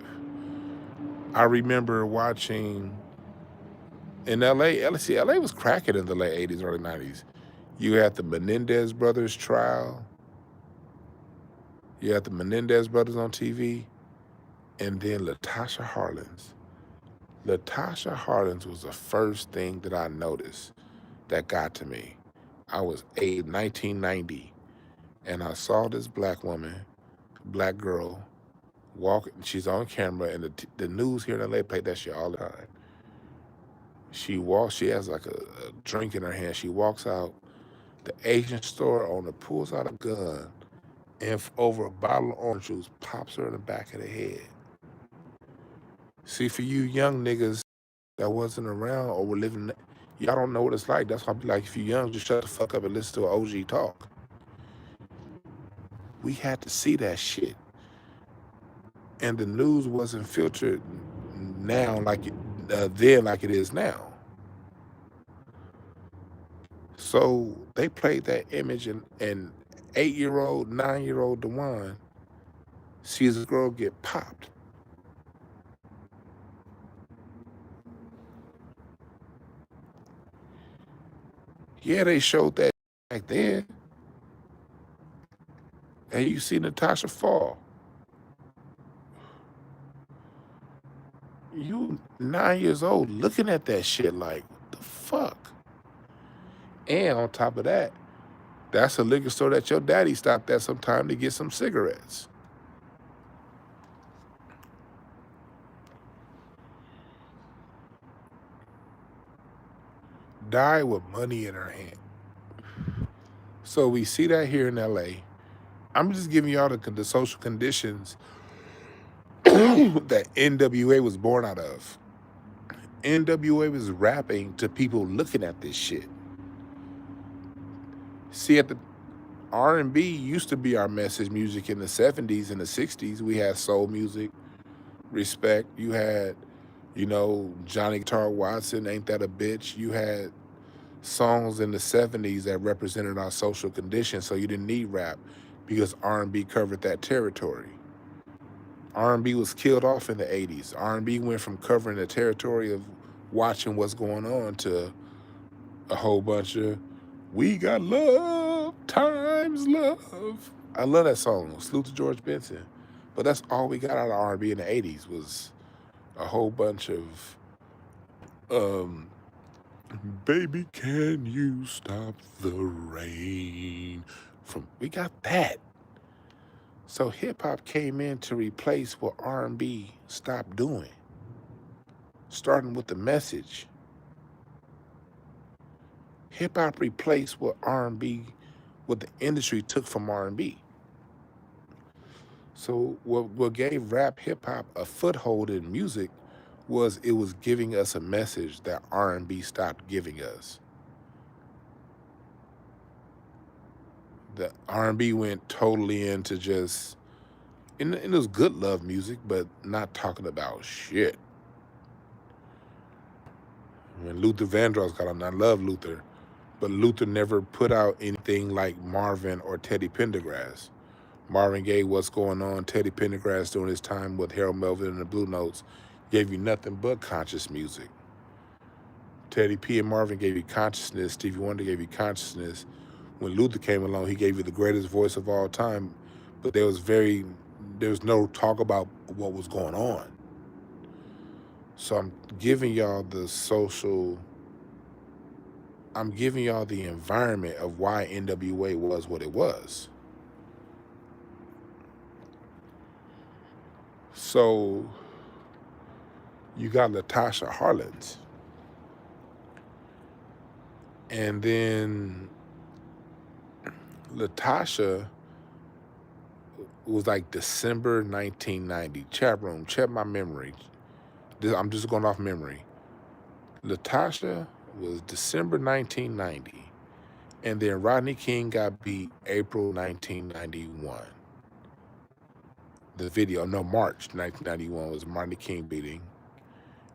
I remember watching in LA. See, LA was cracking in the late '80s, early '90s. You had the Menendez brothers trial. You had the Menendez brothers on TV, and then Latasha Harlins. Latasha Harlins was the first thing that I noticed that got to me. I was 1990, and I saw this black woman, black girl, walking. She's on camera, and the news here in LA played that shit all the time. She walks. She has like a drink in her hand. She walks out the Asian store owner, pulls out a gun, and over a bottle of orange juice, pops her in the back of the head. See, for you young niggas that wasn't around or were living, y'all don't know what it's like. That's why I be like, if you young, just shut the fuck up and listen to an OG talk. We had to see that shit. And the news wasn't filtered now then like it is now. So they played that image, and 8-year-old, 9-year-old Dwann sees a girl get popped. Yeah, they showed that back then. And you see Natasha fall. You 9 years old looking at that shit like, what the fuck? And on top of that, that's a liquor store that your daddy stopped at sometime to get some cigarettes. Died with money in her hand. So we see that here in LA. I'm just giving y'all the social conditions that N.W.A was born out of. N.W.A was rapping to people looking at this shit. See, at the R&B used to be our message music in the 70s and the 60s. We had soul music, respect. You had, Johnny Guitar Watson, Ain't That a Bitch. You had songs in the 70s that represented our social condition, so you didn't need rap because R&B covered that territory. R&B was killed off in the 80s. R&B went from covering the territory of watching what's going on to a whole bunch of "We got love, times love." I love that song. Salute to George Benson. But that's all we got out of R&B in the 80s was a whole bunch of Baby, can you stop the rain? We got that. So hip hop came in to replace what R&B stopped doing, starting with the message. Hip hop replaced what the industry took from R&B. So what gave rap hip hop a foothold in music was it was giving us a message that R&B stopped giving us. The R&B went totally into just, and it was good love music, but not talking about shit. When Luther Vandross got on, I love Luther, but Luther never put out anything like Marvin or Teddy Pendergrass. Marvin Gaye, What's Going On, Teddy Pendergrass during his time with Harold Melvin and the Blue Notes gave you nothing but conscious music. Teddy P and Marvin gave you consciousness. Stevie Wonder gave you consciousness. When Luther came along, he gave you the greatest voice of all time, but there was no talk about what was going on. So I'm giving y'all the environment of why N.W.A was what it was. So you got Latasha Harlins. And then Latasha was like December 1990. Chat room, check my memory. I'm just going off memory. Latasha was December 1990. And then Rodney King got beat April 1991. March 1991 was Rodney King beating.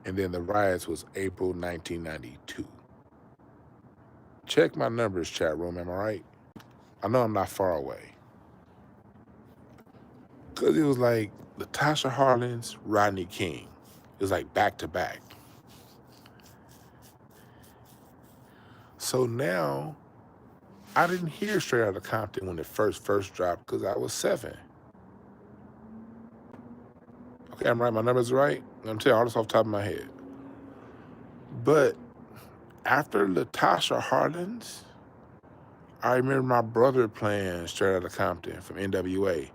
And then the riots was April 1992. Check my numbers, chat room, am I right? I know I'm not far away. Because it was like Latasha Harlins, Rodney King. It was like back to back. So now, I didn't hear Straight Outta Compton when it first dropped because I was 7. Okay, I'm right. My numbers are right. I'm telling you all this off the top of my head. But after Latasha Harlins, I remember my brother playing Straight Outta Compton from N.W.A.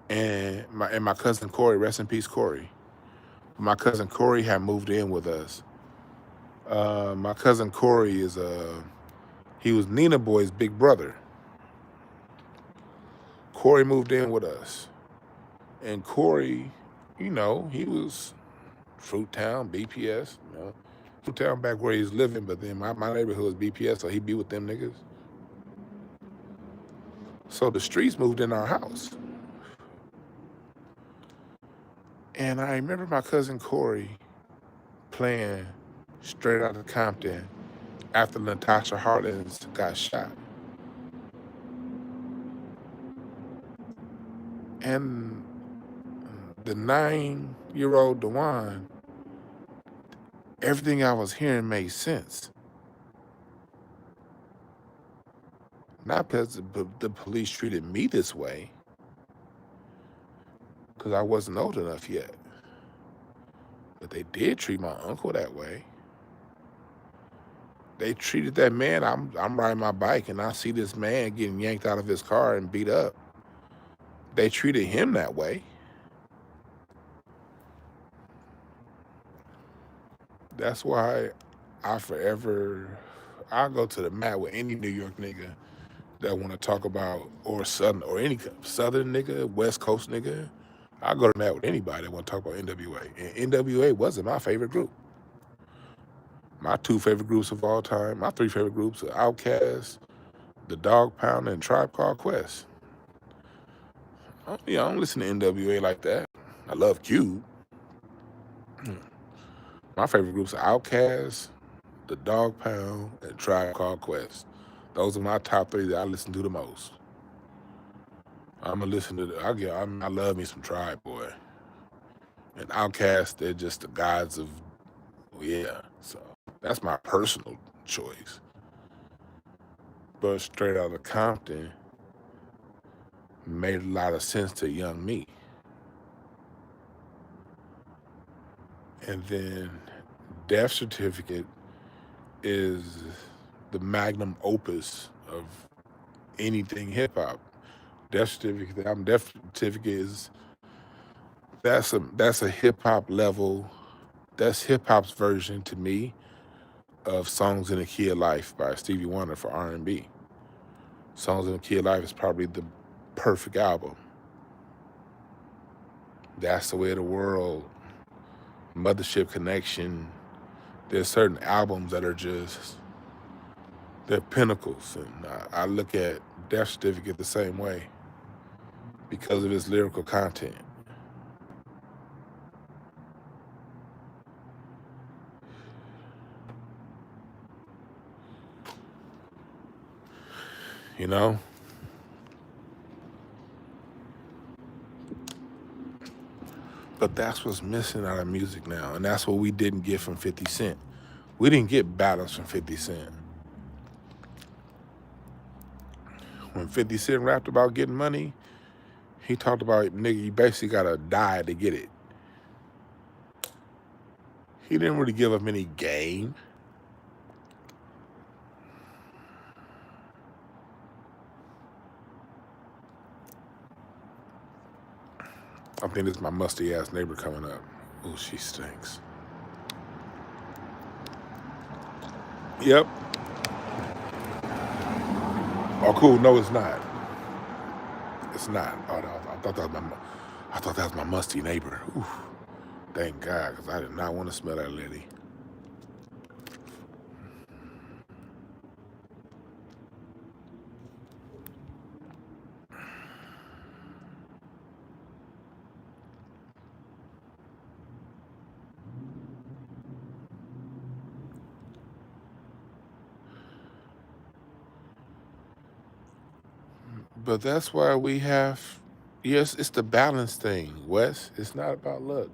And my cousin Corey, rest in peace, Corey. My cousin Corey had moved in with us. My cousin Corey he was Nina Boy's big brother. Corey moved in with us. And Corey, he was Fruittown, BPS, Fruittown back where he's living, but then my neighborhood was BPS, so he'd be with them niggas. So the streets moved in our house. And I remember my cousin Corey playing Straight Outta Compton after Latasha Harlins got shot. And the 9-year-old Dwann, everything I was hearing made sense. Not because the police treated me this way, because I wasn't old enough yet. But they did treat my uncle that way. They treated that man. I'm riding my bike and I see this man getting yanked out of his car and beat up. They treated him that way. That's why I'll go to the mat with any New York nigga that want to talk about, or Southern, or any Southern nigga, West Coast nigga. I'll go to the mat with anybody that want to talk about N.W.A. And N.W.A wasn't my favorite group. My 2 favorite groups of all time, my 3 favorite groups are Outkast, The Dog Pound, and Tribe Called Quest. I don't listen to N.W.A. like that. I love Cube. My favorite groups are Outkast, The Dog Pound, and Tribe Called Quest. Those are my top 3 that I listen to the most. I'm gonna listen to I love me some Tribe, boy. And Outkast, they're just the gods of, so that's my personal choice. But Straight Outta Compton made a lot of sense to young me. And then Death Certificate is the magnum opus of anything hip hop. Death Certificate, Death Certificate is that's a hip hop level. That's hip hop's version to me of Songs in the Key of Life by Stevie Wonder for R&B. Songs in the Key of Life is probably the perfect album. That's the Way of the World, Mothership Connection. There's certain albums that are just, they're pinnacles. And I look at Death Certificate the same way because of its lyrical content. You know? But that's what's missing out of music now. And that's what we didn't get from 50 Cent. We didn't get balance from 50 Cent. When 50 Cent rapped about getting money, he talked about, nigga, you basically gotta die to get it. He didn't really give up any game. I think this is my musty ass neighbor coming up. Oh, she stinks. Yep. Oh, cool. No, it's not. It's not. Oh, no, I thought that was my musty neighbor. Oof. Thank God, because I did not want to smell that lady. But that's why we have, yes, it's the balance thing, Wes. It's not about luck.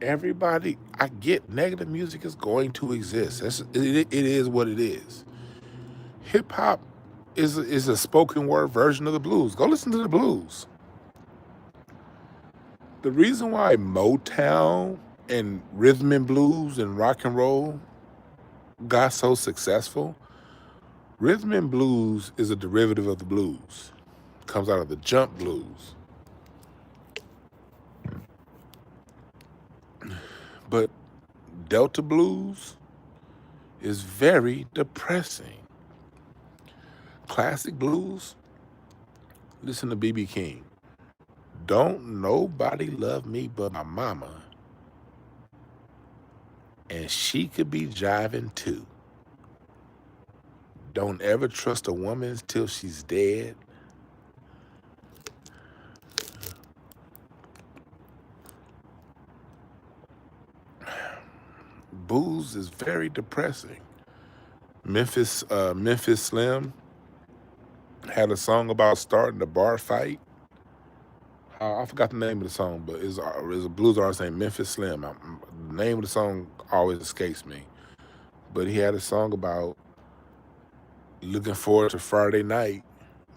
Everybody, I get negative music is going to exist. It is what it is. Hip hop is a spoken word version of the blues. Go listen to the blues. The reason why Motown and rhythm and blues and rock and roll got so successful, rhythm and blues is a derivative of the blues. It comes out of the jump blues. But Delta blues is very depressing. Classic blues, listen to B.B. King. Don't nobody love me but my mama. And she could be jiving too. Don't ever trust a woman till she's dead. Blues is very depressing. Memphis Slim had a song about starting a bar fight. I forgot the name of the song, but it's a blues artist named Memphis Slim. The name of the song always escapes me. But he had a song about looking forward to Friday night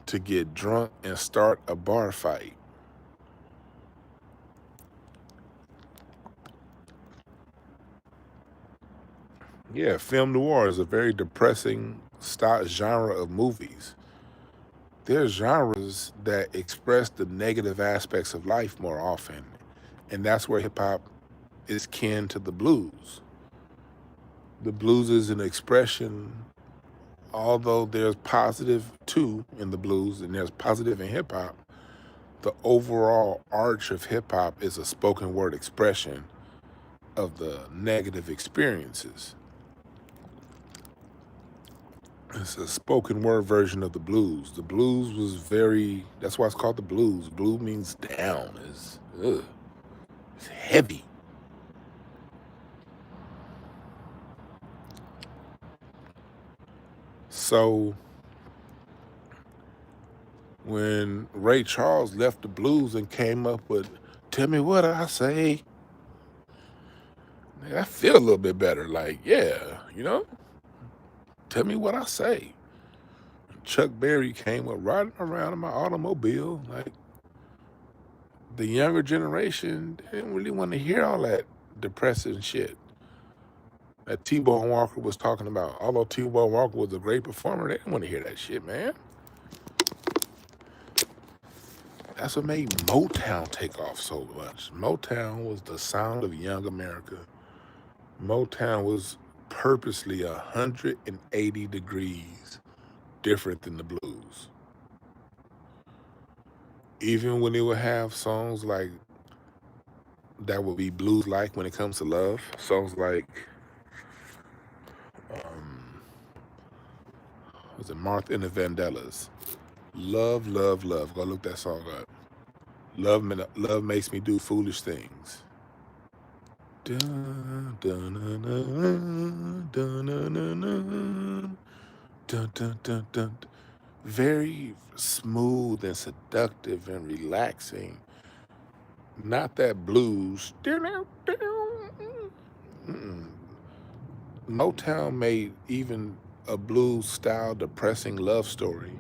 to get drunk and start a bar fight. Yeah, film noir is a very depressing genre of movies. There's genres that express the negative aspects of life more often, and that's where hip hop is kin to the blues. The blues is an expression, although there's positive too in the blues and there's positive in hip hop. The overall arch of hip hop is a spoken word expression of the negative experiences. It's a spoken word version of the blues. The blues was that's why it's called the blues. Blue means down. It's heavy. So when Ray Charles left the blues and came up with Tell Me What I Say, I feel a little bit better. Like, yeah, tell me what I say. Chuck Berry came up riding around in my automobile. Like, the younger generation, they didn't really want to hear all that depressing shit. that T-Bone Walker was talking about. Although T-Bone Walker was a great performer, they didn't want to hear that shit, man. That's what made Motown take off so much. Motown was the sound of young America. Motown was purposely 180 degrees different than the blues. Even when they would have songs like that would be blues-like when it comes to love, songs like was it Martha and the Vandellas? Love, love, love. Go look that song up. Love makes me do foolish things. Dun, dun, dun, dun, dun, dun, dun, dun, dun, dun, dun, dun. Very smooth and seductive and relaxing. Not that blues. Mm-mm. Motown made even a blues-style depressing love story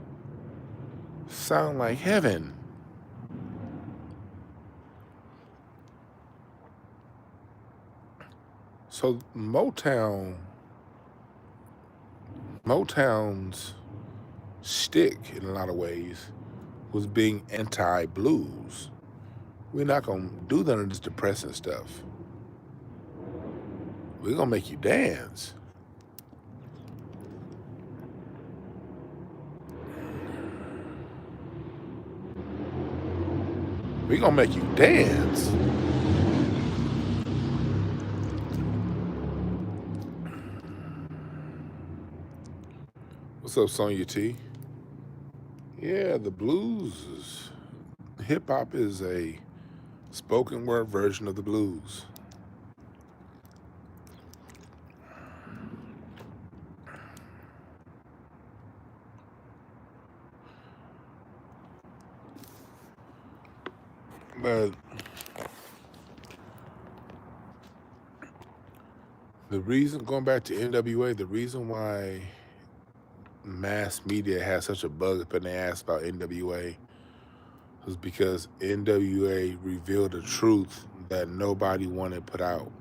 sound like heaven. So Motown's stick in a lot of ways was being anti-blues. We're not gonna do none of this depressing stuff. We're gonna make you dance. We're gonna make you dance. What's up, Sonya T? Yeah, the blues. Hip hop is a spoken word version of the blues. But the reason, going back to N.W.A, the reason why mass media has such a bug up in their ass about N.W.A was because N.W.A revealed a truth that nobody wanted put out.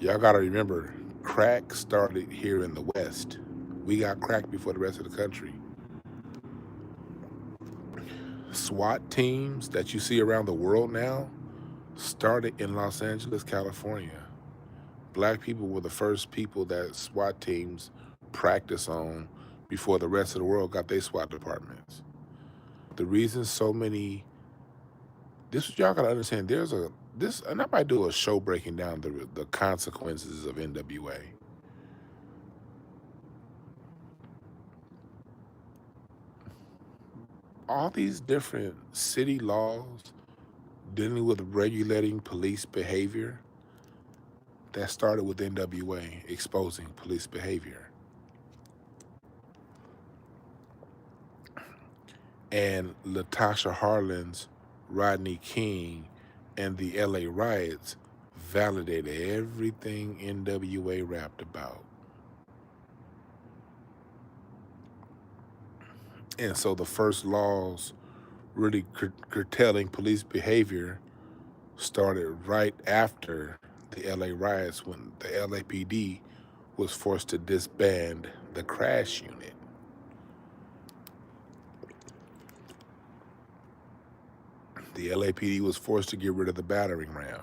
Y'all gotta remember, crack started here in the West. We got crack before the rest of the country. SWAT teams that you see around the world now started in Los Angeles, California. Black people were the first people that SWAT teams practice on before the rest of the world got their SWAT departments. The reason so many, this y'all gotta understand, and I might do a show breaking down the consequences of N.W.A. All these different city laws dealing with regulating police behavior that started with N.W.A exposing police behavior. And Latasha Harlan's Rodney King and the LA riots validated everything N.W.A rapped about. And so the first laws really curtailing police behavior started right after the LA riots when the LAPD was forced to disband the crash unit. The LAPD was forced to get rid of the battering ram.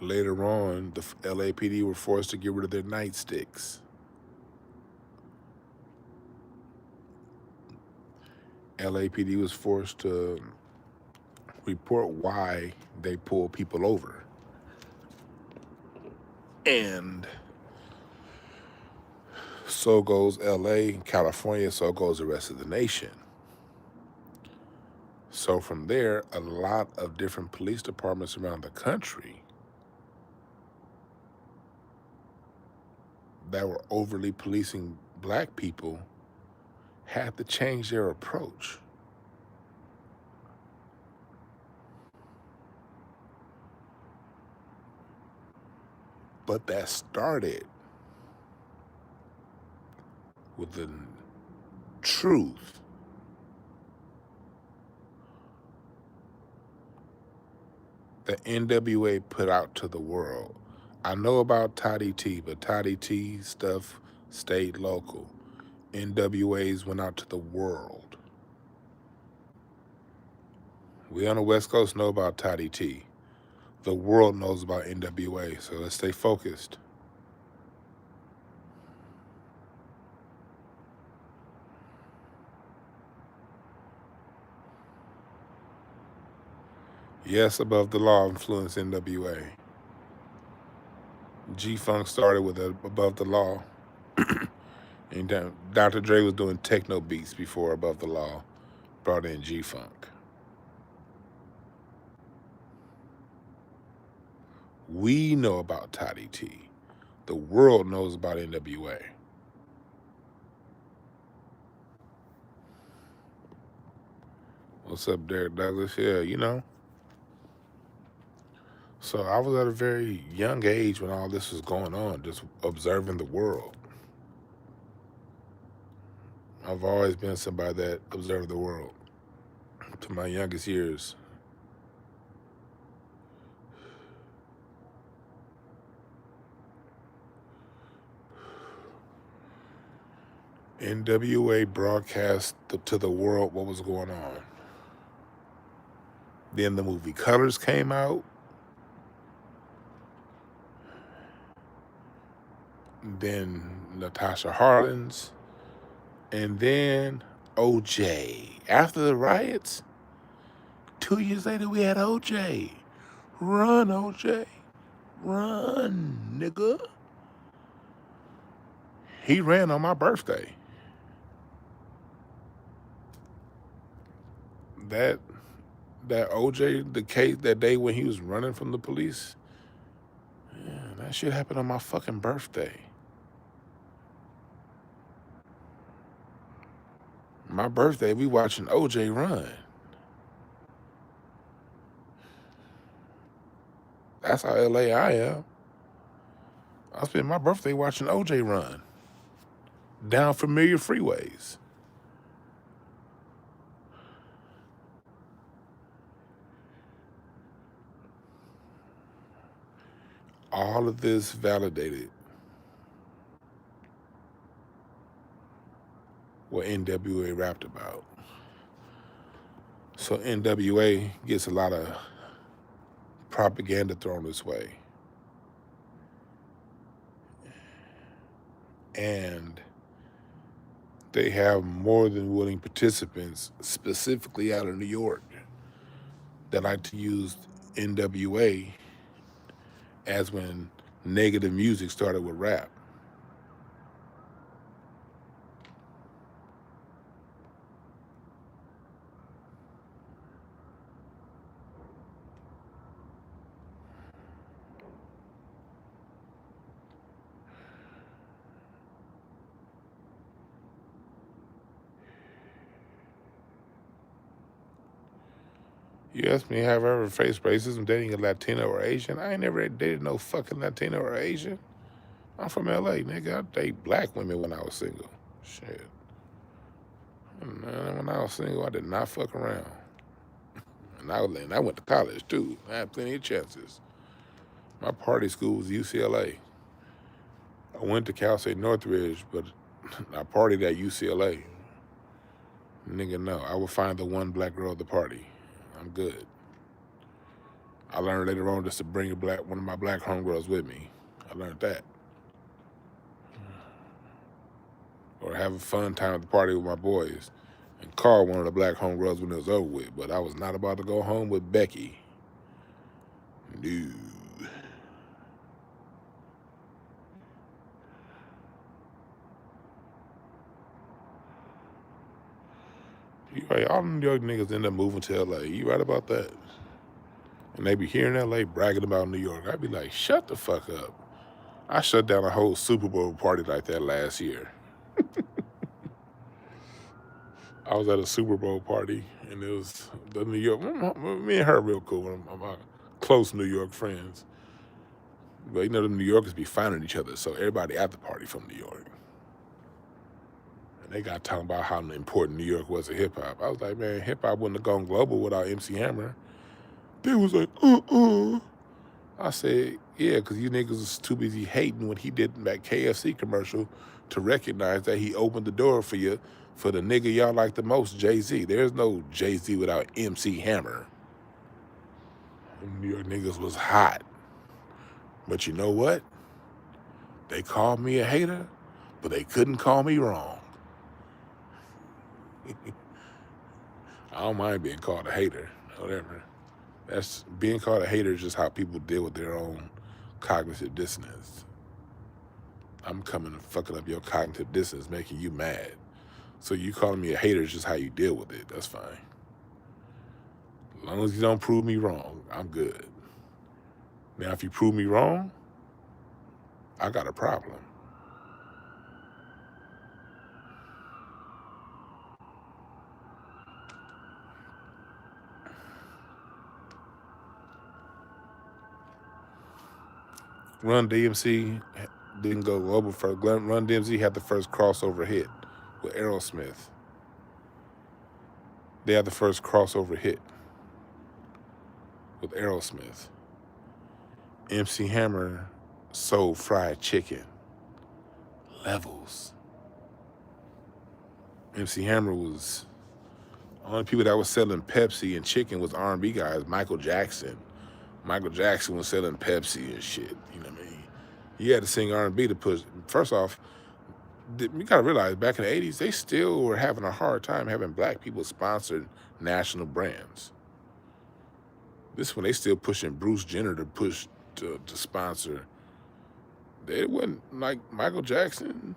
Later on, the LAPD were forced to get rid of their nightsticks. LAPD was forced to report why they pull people over. And so goes LA, California, so goes the rest of the nation. So from there, a lot of different police departments around the country that were overly policing black people had to change their approach. But that started with the truth the N.W.A. put out to the world. I know about Toddy T, but Toddy T stuff stayed local. N.W.A.'s went out to the world. We on the West Coast know about Toddy T. The world knows about N.W.A., so let's stay focused. Yes, Above the Law influenced N.W.A. G-Funk started with Above the Law. And Dr. Dre was doing techno beats before Above the Law brought in G-Funk. We know about Toddy T. The world knows about N.W.A. What's up, Derek Douglas? Yeah, you know. So I was at a very young age when all this was going on, just observing the world. I've always been somebody that observed the world to my youngest years. N.W.A. broadcast to the world what was going on. Then the movie Colors came out. Then Natasha Harlins. And then O.J. After the riots, 2 years later, we had O.J. Run, O.J. Run, nigga. He ran on my birthday. That O.J., the case, that day when he was running from the police, yeah, that shit happened on my fucking birthday. My birthday, we watching O.J. run. That's how L.A. I am. I spent my birthday watching O.J. run down familiar freeways. All of this validated what N.W.A. rapped about. So N.W.A. gets a lot of propaganda thrown this way. And they have more than willing participants, specifically out of New York, that like to use N.W.A. as when negative music started with rap. You asked me, have I ever faced racism dating a Latino or Asian? I ain't never dated no fucking Latino or Asian. I'm from LA, nigga. I date black women when I was single. Shit. Man, when I was single, I did not fuck around. And I went to college too. I had plenty of chances. My party school was UCLA. I went to Cal State Northridge, but I partied at UCLA. Nigga, no. I would find the one black girl at the party. I'm good. I learned later on just to bring one of my black homegirls with me. I learned that. Or have a fun time at the party with my boys and call one of the black homegirls when it was over with. But I was not about to go home with Becky. No. You right, all them New York niggas end up moving to LA. You right about that? And they be here in LA bragging about New York. I'd be like, shut the fuck up. I shut down a whole Super Bowl party like that last year. I was at a Super Bowl party, and it was the New York. Me and her real cool. One of my close New York friends. But you know, the New Yorkers be finding each other, so everybody at the party from New York. And they got talking about how important New York was to hip hop. I was like, man, hip hop wouldn't have gone global without MC Hammer. They was like, I said, yeah, because you niggas was too busy hating when he did that KFC commercial to recognize that he opened the door for you, for the nigga y'all like the most, Jay-Z. There's no Jay-Z without MC Hammer. Them New York niggas was hot. But you know what? They called me a hater, but they couldn't call me wrong. I don't mind being called a hater, whatever. That's being called a hater is just how people deal with their own cognitive dissonance. I'm coming and fucking up your cognitive dissonance, making you mad. So you calling me a hater is just how you deal with it. That's fine. As long as you don't prove me wrong, I'm good. Now, if you prove me wrong, I got a problem. Run DMC didn't go global first. Run DMC had the first crossover hit with Aerosmith. They had the first crossover hit with Aerosmith. MC Hammer sold fried chicken. Levels. MC Hammer was the only people that was selling Pepsi and chicken was R&B guys. Michael Jackson. Michael Jackson was selling Pepsi and shit. You know what I mean? You had to sing R&B to push. First off, you gotta realize back in the 80s, they still were having a hard time having black people sponsor national brands. This is when they still pushing Bruce Jenner to push to sponsor. It wasn't like Michael Jackson.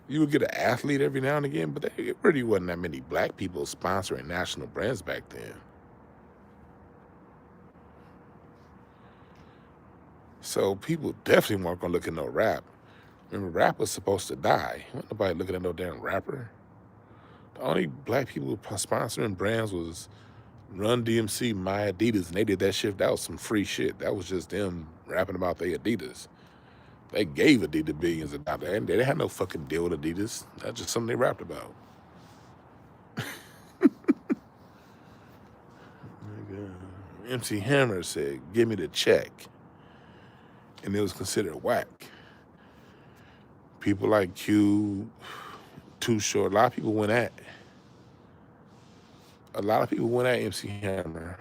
You would get an athlete every now and again, but it really wasn't that many black people sponsoring national brands back then. So people definitely weren't gonna look at no rap. Remember, rap was supposed to die. Wasn't nobody looking at no damn rapper. The only black people sponsoring brands was Run DMC, My Adidas, and they did that shit. That was some free shit. That was just them rapping about their Adidas. They gave Adidas billions of dollars, and they had no fucking deal with Adidas. That's just something they rapped about. MC Hammer said, "Give me the check," and it was considered whack. People like Q, Too Short, a lot of people went at MC Hammer.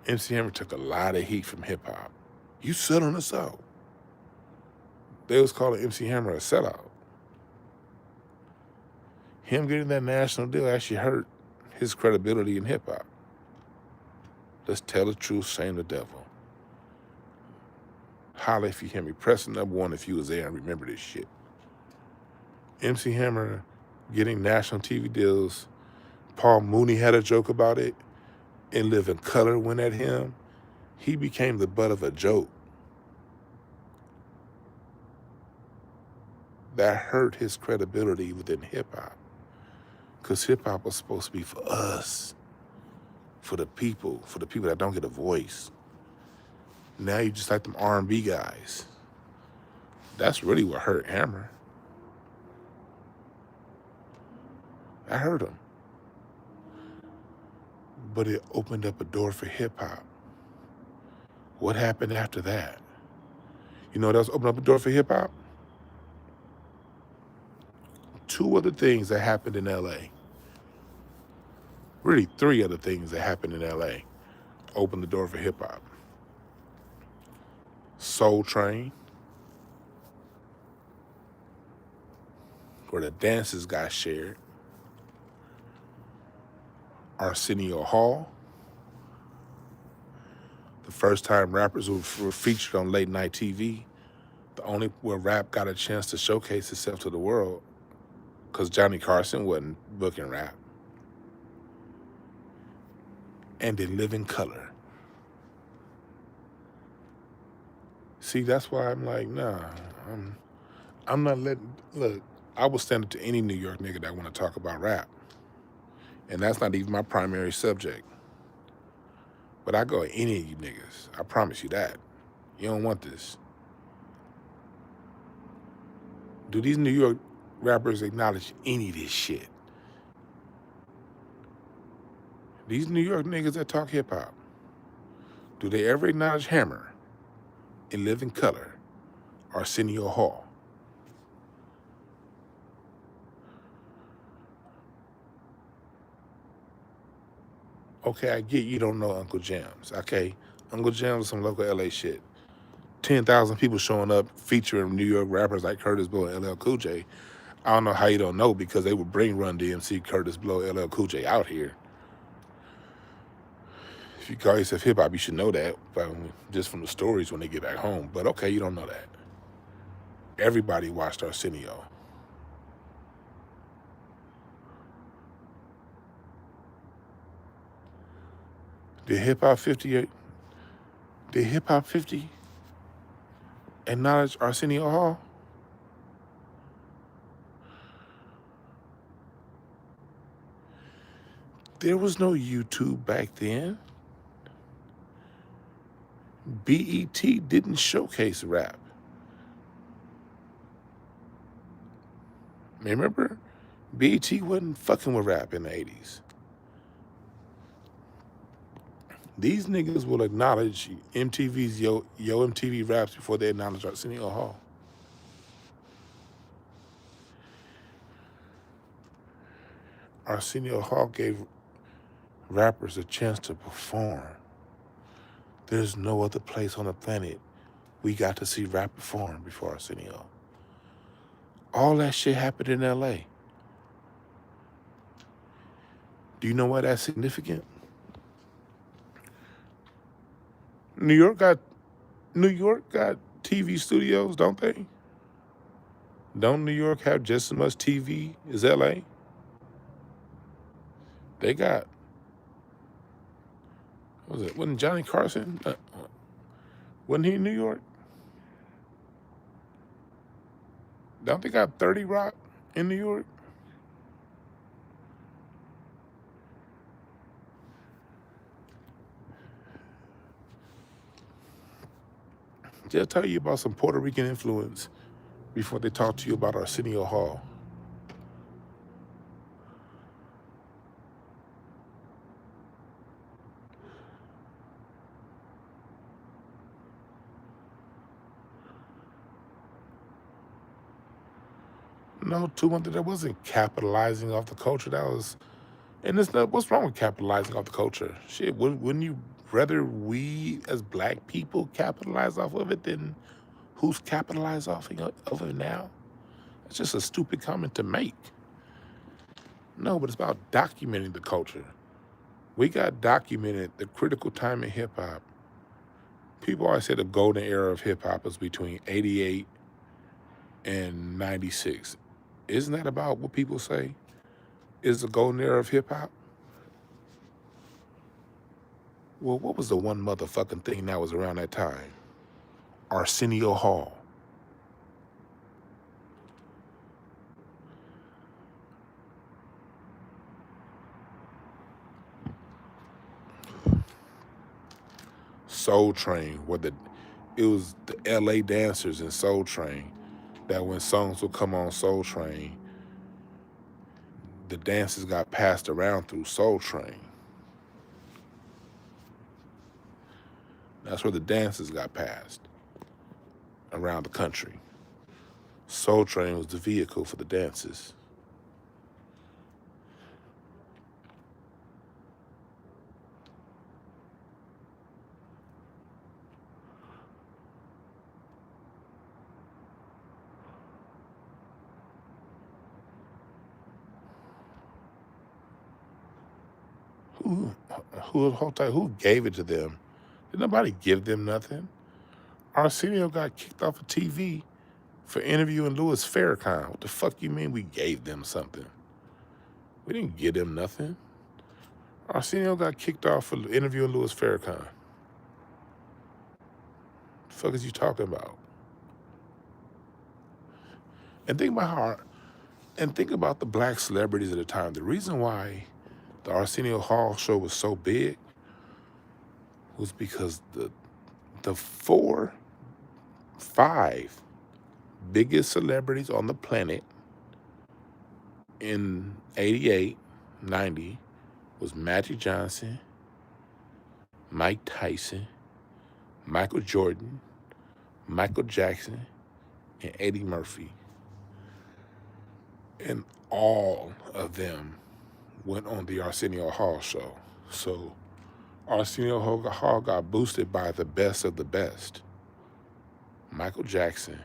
MC Hammer took a lot of heat from hip hop. You selling us out. They was calling MC Hammer a sellout. Him getting that national deal actually hurt his credibility in hip hop. Let's tell the truth, shame the devil. Holla if you hear me. Press #1 if you was there and remember this shit. MC Hammer getting national TV deals. Paul Mooney had a joke about it. In Living Color went at him. He became the butt of a joke. That hurt his credibility within hip hop. Because hip hop was supposed to be for us, for the people that don't get a voice. Now you just like them R&B guys. That's really what hurt Hammer. That hurt him. But it opened up a door for hip hop. What happened after that? You know what else opened up a door for hip hop? Two other things that happened in LA. Really, three other things that happened in LA opened the door for hip hop. Soul Train, where the dances got shared. Arsenio Hall, the first time rappers were featured on late night TV, the only where rap got a chance to showcase itself to the world, because Johnny Carson wasn't booking rap. And in Living Color. See, that's why I'm like, nah, I'm not letting, look, I will stand up to any New York nigga that want to talk about rap. And that's not even my primary subject. But I go at any of you niggas. I promise you that. You don't want this. Do these New York rappers acknowledge any of this shit? These New York niggas that talk hip hop, do they ever acknowledge Hammer, In Living Color, Arsenio Hall? Okay, I get you don't know Uncle Jams. Okay, Uncle Jams is some local LA shit. 10,000 people showing up featuring New York rappers like Curtis Blow and LL Cool J. I don't know how you don't know, because they would bring Run DMC, Curtis Blow, LL Cool J out here. If you call yourself hip hop, you should know that, just from the stories when they get back home. But okay, you don't know that. Everybody watched Arsenio. Did Hip Hop 50 acknowledge Arsenio Hall? There was no YouTube back then. BET didn't showcase rap. Remember? BET wasn't fucking with rap in the 80s. These niggas will acknowledge MTV's Yo MTV Raps before they acknowledge Arsenio Hall. Arsenio Hall gave rappers a chance to perform. There's no other place on the planet we got to see rap perform before Arsenio. All that shit happened in LA. Do you know why that's significant? New York got TV studios, don't they? Don't New York have just as much TV as LA? They got, what was it? Wasn't Johnny Carson? Wasn't he in New York? Don't they got 30 Rock in New York? Just tell you about some Puerto Rican influence before they talk to you about Arsenio Hall. No, 200, that wasn't capitalizing off the culture. That was, and it's not, what's wrong with capitalizing off the culture? Shit, wouldn't you rather we as black people capitalize off of it than who's capitalized off of it now? It's just a stupid comment to make. No, but it's about documenting the culture. We got documented the critical time in hip hop. People always say the golden era of hip hop is between 88 and 96. Isn't that about what people say is the golden era of hip hop? Well, what was the one motherfucking thing that was around that time? Arsenio Hall. Soul Train, it was the LA dancers in Soul Train that when songs would come on Soul Train, the dances got passed around through Soul Train. That's where the dances got passed around the country. Soul Train was the vehicle for the dances. Who gave it to them? Did nobody give them nothing? Arsenio got kicked off of TV for interviewing Louis Farrakhan. What the fuck you mean we gave them something? We didn't give them nothing. Arsenio got kicked off for interviewing Louis Farrakhan. The fuck is you talking about? And think about the black celebrities at the time. The reason why the Arsenio Hall show was so big was because the 5 biggest celebrities on the planet in 88, 90 was Magic Johnson, Mike Tyson, Michael Jordan, Michael Jackson, and Eddie Murphy. And all of them went on the Arsenio Hall show. So Arsenio Hall got boosted by the best of the best. Michael Jackson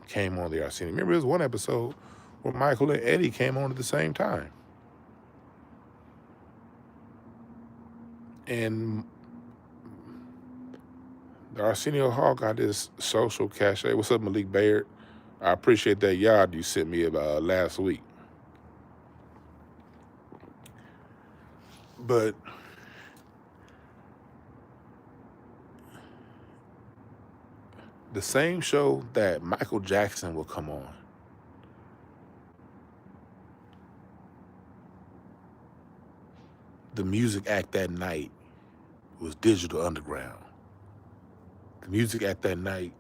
came on the Arsenio. Remember, there was one episode where Michael and Eddie came on at the same time. And the Arsenio Hall got this social cachet. What's up, Malik Baird? I appreciate that yard you sent me last week. But the same show that Michael Jackson will come on, the music act that night was Digital Underground. The music act that night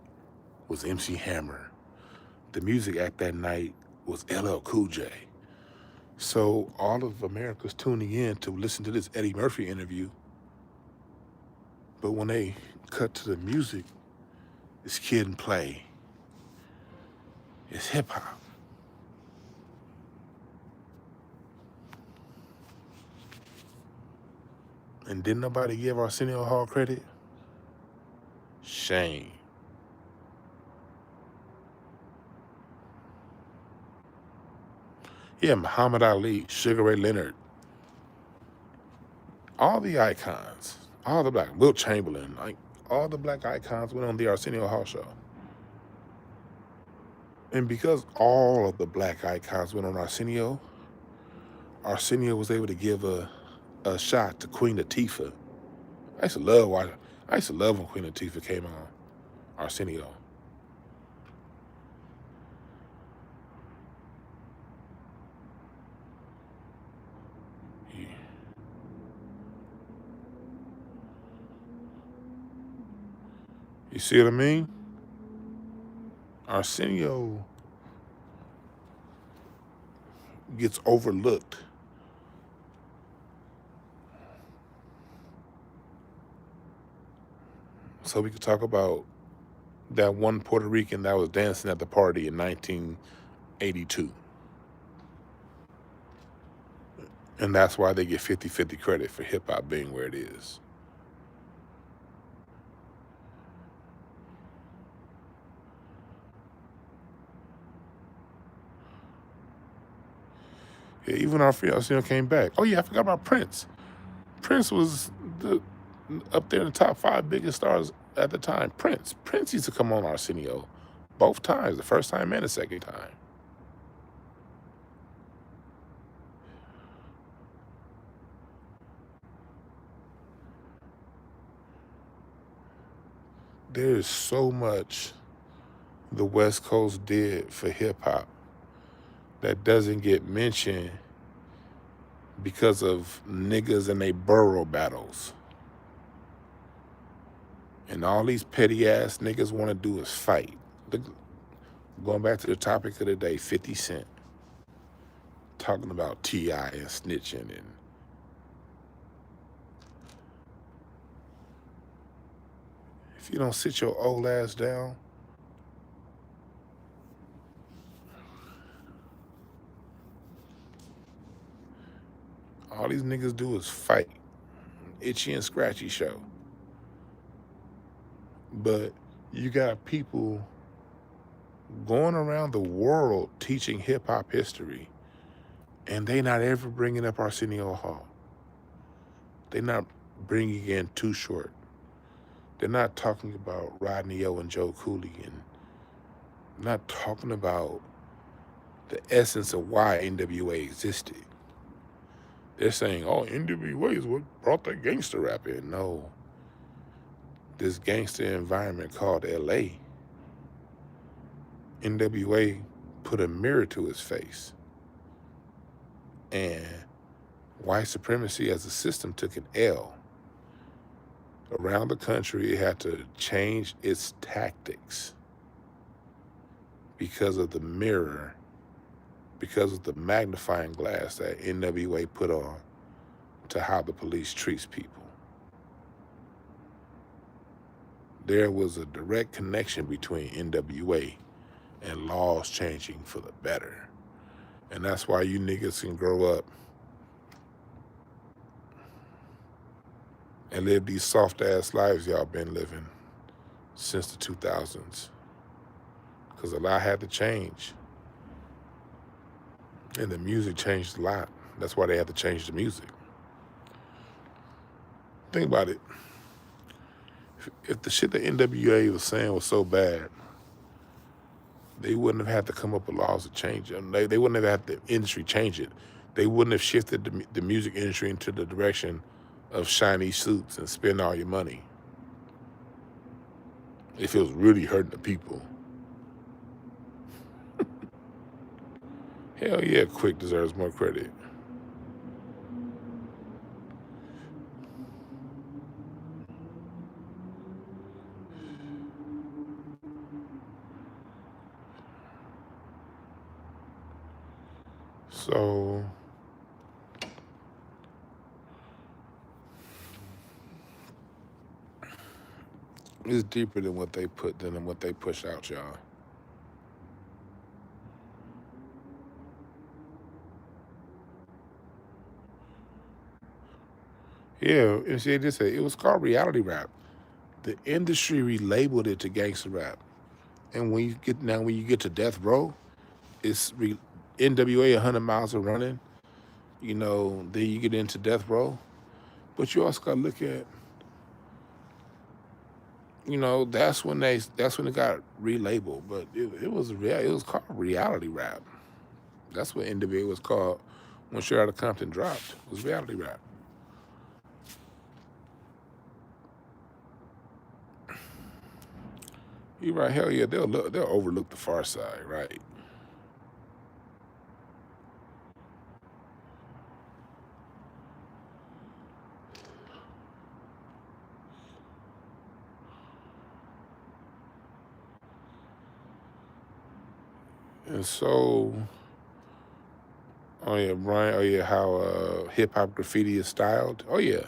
was MC Hammer. The music act that night was LL Cool J. So all of America's tuning in to listen to this Eddie Murphy interview. But when they cut to the music, it's Kid and Play. It's hip hop. And didn't nobody give Arsenio Hall credit? Shame. Yeah, Muhammad Ali, Sugar Ray Leonard, all the icons, all the black, Wilt Chamberlain, like all the black icons went on the Arsenio Hall show. And because all of the black icons went on Arsenio was able to give a shot to Queen Latifah. I used to love when Queen Latifah came on Arsenio. You see what I mean? Arsenio gets overlooked. So we could talk about that one Puerto Rican that was dancing at the party in 1982. And that's why they get 50-50 credit for hip-hop being where it is. Yeah, even our Arsenio came back. Oh yeah, I forgot about Prince. Prince was up there in the top 5 biggest stars at the time. Prince used to come on Arsenio both times, the first time and the second time. There's so much the West Coast did for hip hop that doesn't get mentioned because of niggas and they borough battles. And all these petty ass niggas want to do is fight. Going back to the topic of the day, 50 Cent. Talking about T.I. and snitching and if you don't sit your old ass down, all these niggas do is fight. Itchy and scratchy show. But you got people going around the world teaching hip-hop history, and they not ever bringing up Arsenio Hall. They not bringing in Too Short. They're not talking about Rodney O and Joe Cooley, and not talking about the essence of why N.W.A. existed. They're saying, oh, N.W.A. is what brought the gangster rap in. No. This gangster environment called L.A., N.W.A. put a mirror to his face. And white supremacy as a system took an L. Around the country, it had to change its tactics because of the mirror because of the magnifying glass that N.W.A put on to how the police treats people. There was a direct connection between N.W.A and laws changing for the better. And that's why you niggas can grow up and live these soft-ass lives y'all been living since the 2000s. Because a lot had to change. And the music changed a lot. That's why they had to change the music. Think about it. If the shit that N.W.A was saying was so bad, they wouldn't have had to come up with laws to change it. They wouldn't have had the industry change it. They wouldn't have shifted the music industry into the direction of shiny suits and spend all your money if it was really hurting the people. Hell yeah, Quick deserves more credit. So it's deeper than what they push out, y'all. Yeah, and see, it was called reality rap. The industry relabeled it to gangster rap. And when you get to Death Row, it's N.W.A 100 miles of running. Then you get into Death Row. But you also gotta look at, that's when it got relabeled. But it was called reality rap. That's what N.W.A was called when Straight Outta Compton dropped. It was reality rap. You're right. Hell yeah, they'll overlook the Far Side, right? And so, oh yeah, Brian. Oh yeah, how hip hop graffiti is styled. Oh yeah,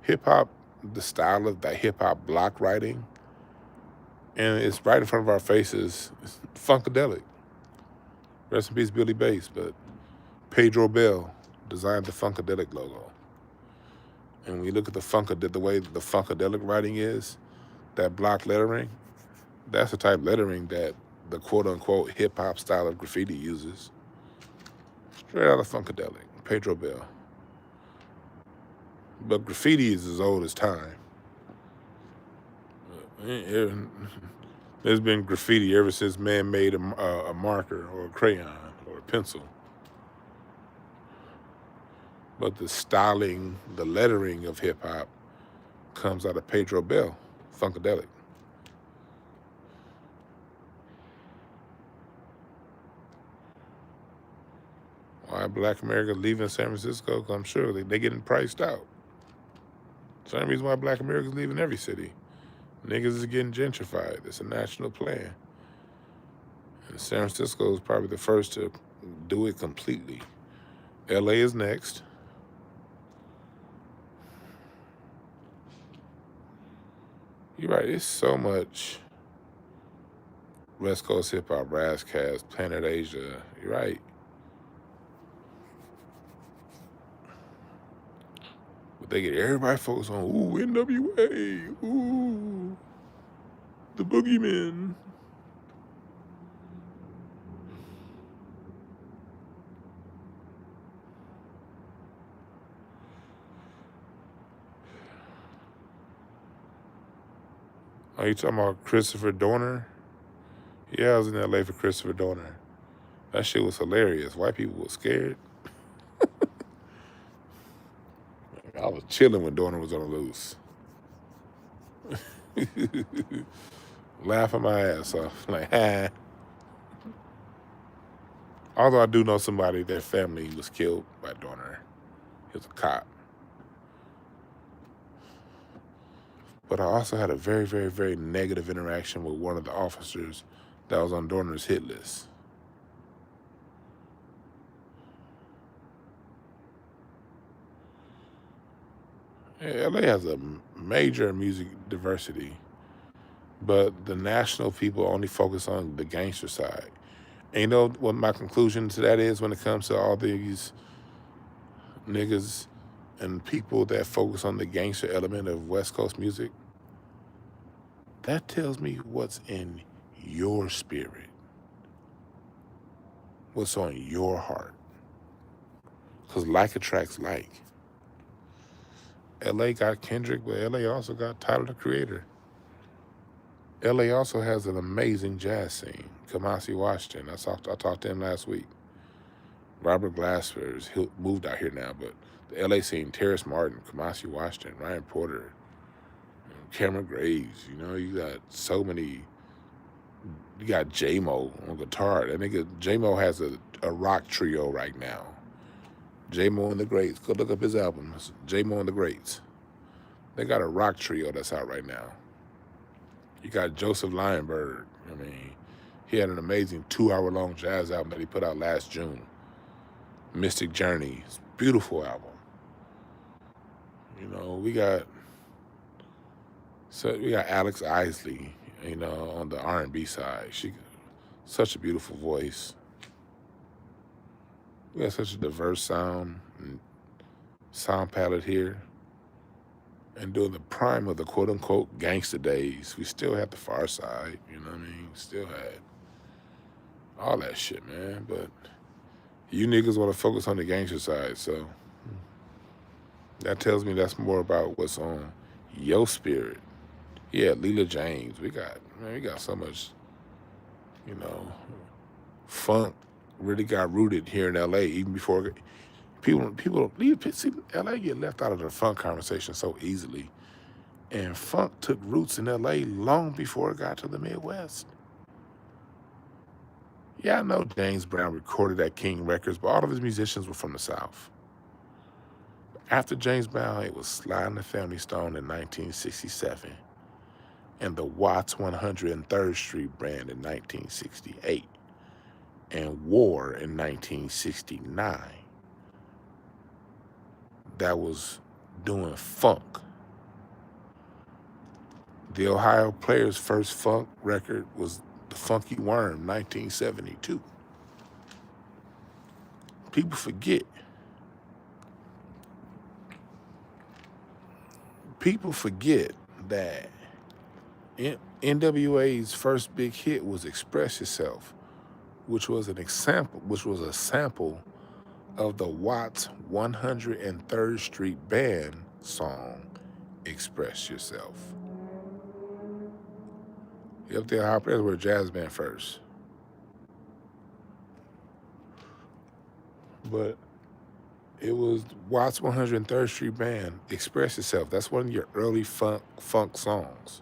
hip hop, the style of that hip hop block writing, and it's right in front of our faces. It's funkadelic. Rest in peace, Billy Bass. But Pedro Bell designed the funkadelic logo. And when you look at the way the funkadelic writing is, that block lettering, that's the type of lettering that the quote-unquote hip-hop style of graffiti uses. Straight out of funkadelic, Pedro Bell. But graffiti is as old as time. There's been graffiti ever since man made a marker or a crayon or a pencil. But the styling, the lettering of hip-hop comes out of Pedro Bell, funkadelic. Why Black America leaving San Francisco? Because I'm sure they're getting priced out. Same reason why Black America's leaving every city. Niggas is getting gentrified. It's a national plan. And San Francisco is probably the first to do it completely. LA is next. You're right, it's so much West Coast hip hop, Razzcast, Planet Asia. You're right. But they get everybody focused on, ooh, N.W.A, ooh, the boogeyman. Are you talking about Christopher Dorner? Yeah, I was in LA for Christopher Dorner. That shit was hilarious. White people were scared. I was chilling when Dorner was on the loose. Laughing my ass off. Like, ha. Although I do know somebody, their family was killed by Dorner. He was a cop. But I also had a very, very, very negative interaction with one of the officers that was on Dorner's hit list. Yeah, LA has a major music diversity, but the national people only focus on the gangster side. And you know what my conclusion to that is when it comes to all these niggas and people that focus on the gangster element of West Coast music? That tells me what's in your spirit, what's on your heart. Because like attracts like. LA got Kendrick, but LA also got Tyler the Creator. LA also has an amazing jazz scene. Kamasi Washington, I talked to him last week. Robert Glasper, he moved out here now, but the LA scene, Terrace Martin, Kamasi Washington, Ryan Porter, Cameron Graves, you got so many. You got J-Mo on guitar. That nigga, J-Mo has a rock trio right now. J-Mo and the Greats. Go look up his albums. J-Mo and the Greats. They got a rock trio that's out right now. You got Joseph Lionberg. I mean, he had an amazing 2-hour-long jazz album that he put out last June. Mystic Journey. It's a beautiful album. We got Alex Isley, on the R&B side. She such a beautiful voice. We got such a diverse sound palette here. And during the prime of the quote-unquote gangster days, we still had the Far Side, you know what I mean? Still had all that shit, man. But you niggas want to focus on the gangster side, so that tells me that's more about what's on your spirit. Yeah, Leela James. We got so much, funk really got rooted here in LA even before people see LA get left out of the funk conversation so easily. And funk took roots in LA long before it got to the Midwest. Yeah, I know James Brown recorded at King Records, but all of his musicians were from the South. After James Brown, it was Sly and the Family Stone in 1967 and the Watts 103rd Street Band in 1968 and War in 1969 that was doing funk. The Ohio Players' first funk record was The Funky Worm, 1972. People forget. People forget that N.W.A.'s first big hit was Express Yourself, which was a sample of the Watts 103rd Street Band song, Express Yourself. Yep, the Ohio Players were a jazz band first. But it was Watts 103rd Street Band, Express Yourself. That's one of your early funk songs.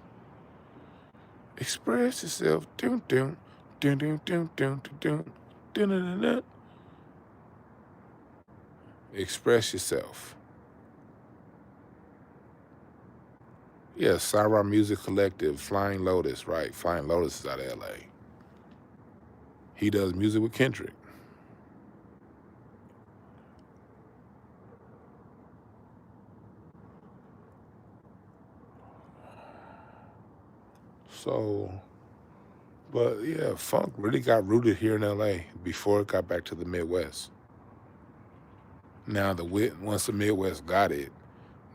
Express yourself. Dun, dun, dun, dun, dun, dun, dun, dun, dun, dun. Express Yourself. Yeah, Sarah Music Collective, Flying Lotus, right? Flying Lotus is out of LA. He does music with Kendrick. So, but yeah, funk really got rooted here in LA before it got back to the Midwest. Now, once the Midwest got it,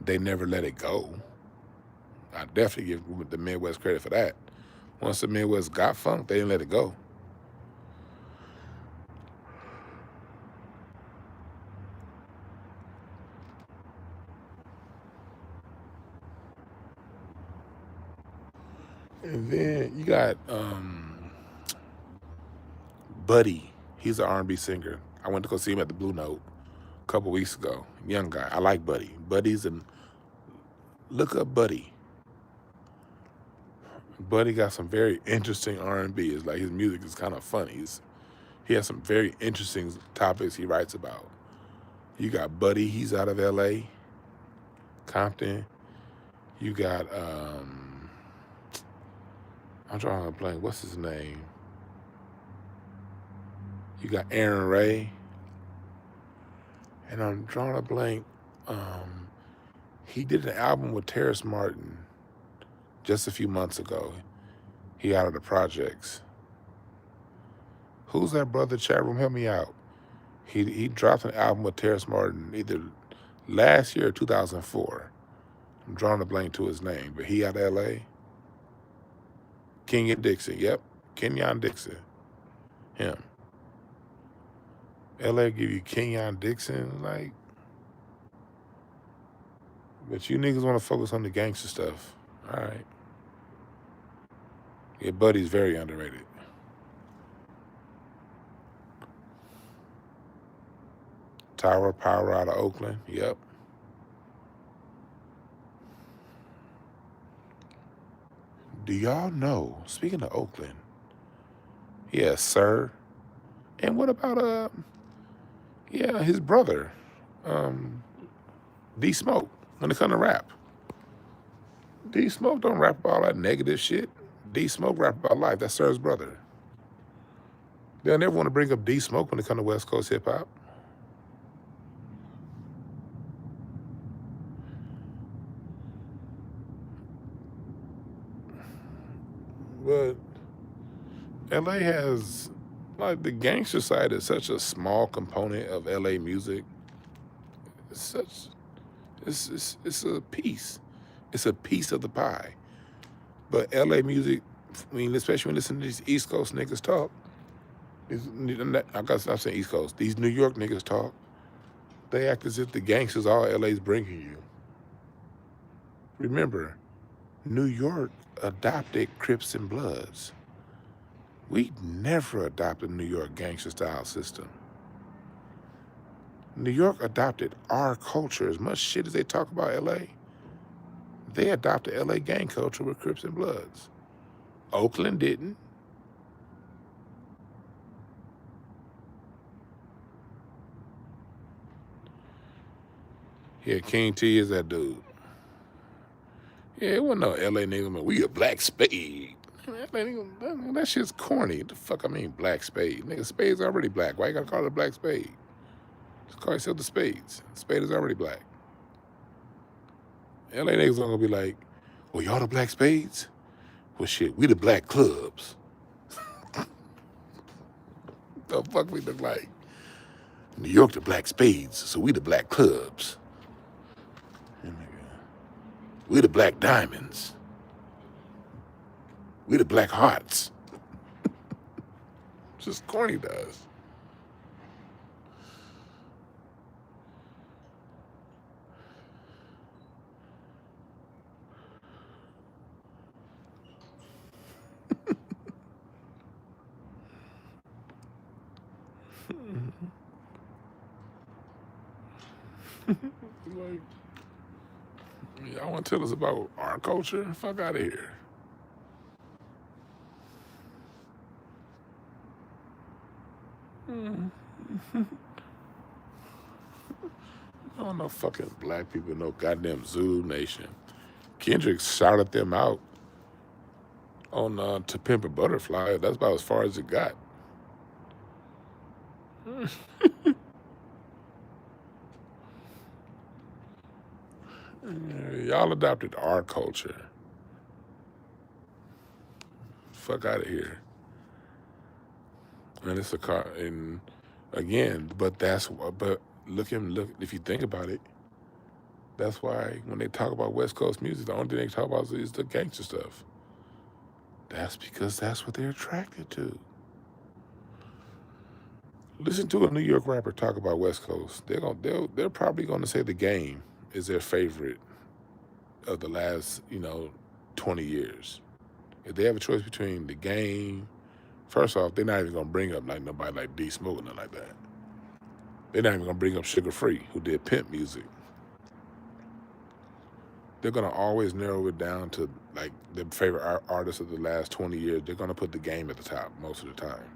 they never let it go. I definitely give the Midwest credit for that. Once the Midwest got funk, they didn't let it go. And then you got Buddy. He's an R&B singer. I went to go see him at the Blue Note a couple weeks ago. Young guy. I like Buddy. Look up Buddy. Buddy got some very interesting R&B. It's like his music is kind of funny. He has some very interesting topics he writes about. You got Buddy. He's out of LA, Compton. You got I'm drawing a blank. What's his name? You got Aaron Ray. And I'm drawing a blank. He did an album with Terrace Martin just a few months ago. He out of the projects. Who's that brother? Chat room, help me out. He dropped an album with Terrace Martin either last year or 2004. I'm drawing a blank to his name, but he out of L.A. Kenyon Dixon, yep. Kenyon Dixon. Him. L.A. give you Kenyon Dixon, like, but you niggas want to focus on the gangster stuff. All right. Yeah, Buddy's very underrated. Tower Power out of Oakland, yep. Do y'all know, speaking of Oakland, yeah, Sir, and what about, his brother, D Smoke, when it comes to rap. D Smoke don't rap about all that negative shit. D Smoke rap about life. That's Sir's brother. They'll never want to bring up D Smoke when it comes to West Coast hip hop. But LA has, like, the gangster side is such a small component of LA music. It's a piece. It's a piece of the pie. But LA music, I mean, especially when you listen to these East Coast niggas talk, I gotta stop saying East Coast, these New York niggas talk, they act as if the gangsters all LA's bringing you. Remember, New York adopted Crips and Bloods. We never adopted New York gangster style system. New York adopted our culture. As much shit as they talk about LA, they adopted LA gang culture with Crips and Bloods. Oakland didn't. Yeah, King T is that dude. Yeah, it wasn't no LA nigga, man. We a black spade. That shit's corny. The fuck I mean black spade? Nigga, spade's already black. Why you gotta call it a black spade? Just call yourself the spades. Spade is already black. LA niggas are gonna be like, well, y'all the black spades? Well, shit, we the black clubs. The fuck we look like? New York the black spades, so we the black clubs. We the black diamonds. We the black hearts. Just corny to us. Like, y'all want to tell us about our culture? Fuck out of here. I don't know fucking black people, no goddamn Zulu Nation. Kendrick shouted them out on To Pimp a Butterfly. That's about as far as it got. Y'all adopted our culture. Fuck out of here. And it's a car, and again, but look, if you think about it, that's why when they talk about West Coast music, the only thing they talk about is the gangster stuff. That's because that's what they're attracted to. Listen to a New York rapper talk about West Coast. They're probably gonna say The Game is their favorite of the last 20 years. If they have a choice between The Game, first off, they're not even gonna bring up like nobody like D Smoke or nothing like that. They're not even gonna bring up Sugar Free, who did Pimp music. They're gonna always narrow it down to like their favorite artists of the last 20 years. They're gonna put The Game at the top most of the time.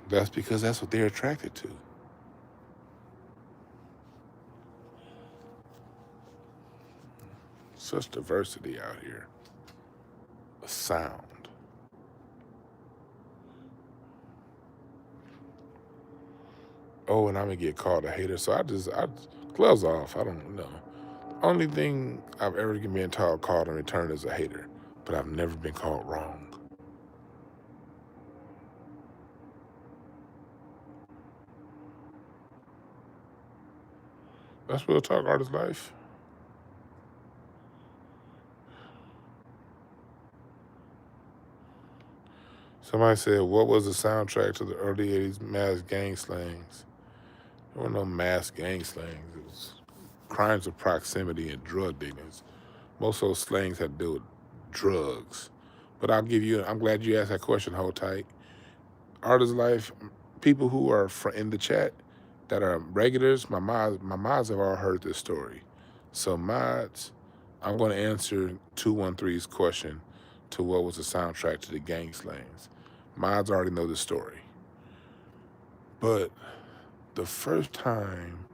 That's because that's what they're attracted to. Such diversity out here. A sound. Oh, and I'm gonna get called a hater. So I gloves off. I don't know. Only thing I've ever been called in return is a hater, but I've never been called wrong. That's real talk, artist life. Somebody said, what was the soundtrack to the early 80s mass gang slangs? There were no mass gang slangs. It was crimes of proximity and drug dealings. Most of those slangs had to do with drugs. But I'm glad you asked that question, hold tight. Artist life, people who are in the chat that are regulars, my mods have all heard this story. So mods, I'm going to answer 213's question to what was the soundtrack to the gang slangs. Mods already know the story. But the first time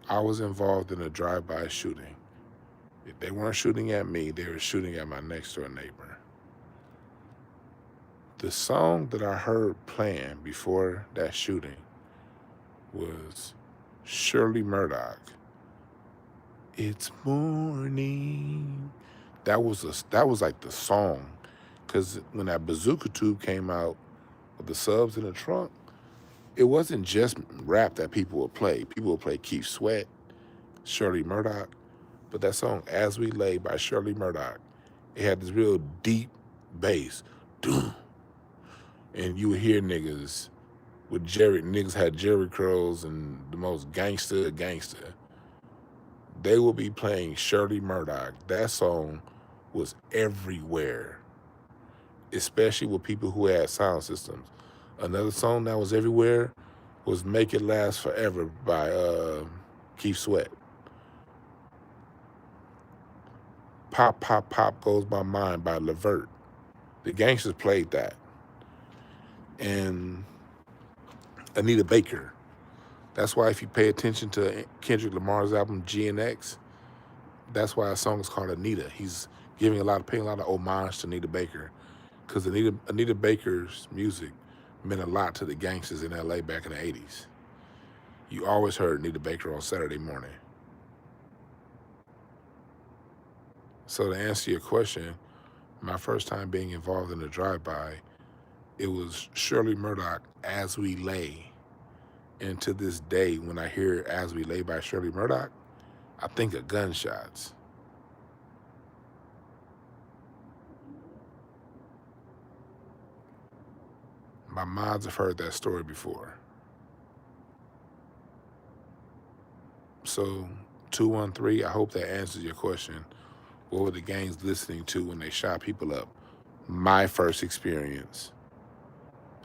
I was involved in a drive-by shooting, they weren't shooting at me, they were shooting at my next door neighbor. The song that I heard playing before that shooting was Shirley Murdoch. It's morning. That was like the song, because when that Bazooka Tube came out with the subs in the trunk, it wasn't just rap that people would play. People would play Keith Sweat, Shirley Murdoch, but that song "As We Lay" by Shirley Murdoch, it had this real deep bass, and you would hear niggas niggas had Jerry curls and the most gangster. They would be playing Shirley Murdoch. That song was everywhere, especially with people who had sound systems. Another song that was everywhere was Make It Last Forever by Keith Sweat. Pop, Pop, Pop Goes My Mind by Levert. The gangsters played that. And Anita Baker. That's why if you pay attention to Kendrick Lamar's album G&X, that's why a song is called Anita. He's paying a lot of homage to Anita Baker, because Anita Baker's music meant a lot to the gangsters in LA back in the 80s. You always heard Anita Baker on Saturday morning. So to answer your question, my first time being involved in a drive-by, it was Shirley Murdoch, As We Lay. And to this day, when I hear As We Lay by Shirley Murdoch, I think of gunshots. My mods have heard that story before. So 213, I hope that answers your question. What were the gangs listening to when they shot people up? My first experience,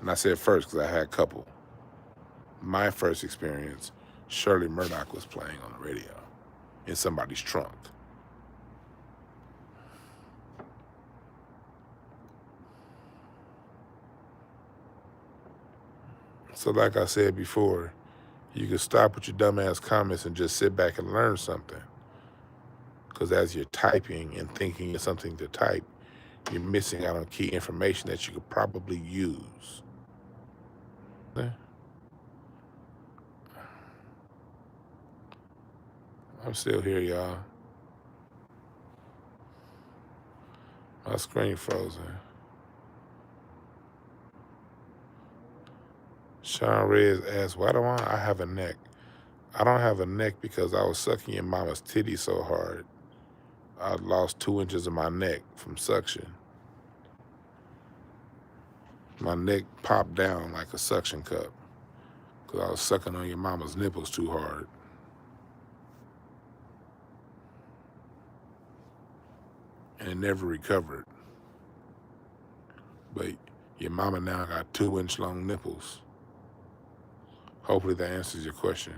and I said first because I had a couple. My first experience, Shirley Murdoch was playing on the radio in somebody's trunk. So like I said before, you can stop with your dumbass comments and just sit back and learn something. Because as you're typing and thinking of something to type, you're missing out on key information that you could probably use. I'm still here, y'all. My screen frozen. Sean Reyes asked, why do I have a neck? I don't have a neck because I was sucking your mama's titty so hard. I lost 2 inches of my neck from suction. My neck popped down like a suction cup because I was sucking on your mama's nipples too hard. And it never recovered. But your mama now got 2-inch long nipples. Hopefully that answers your question.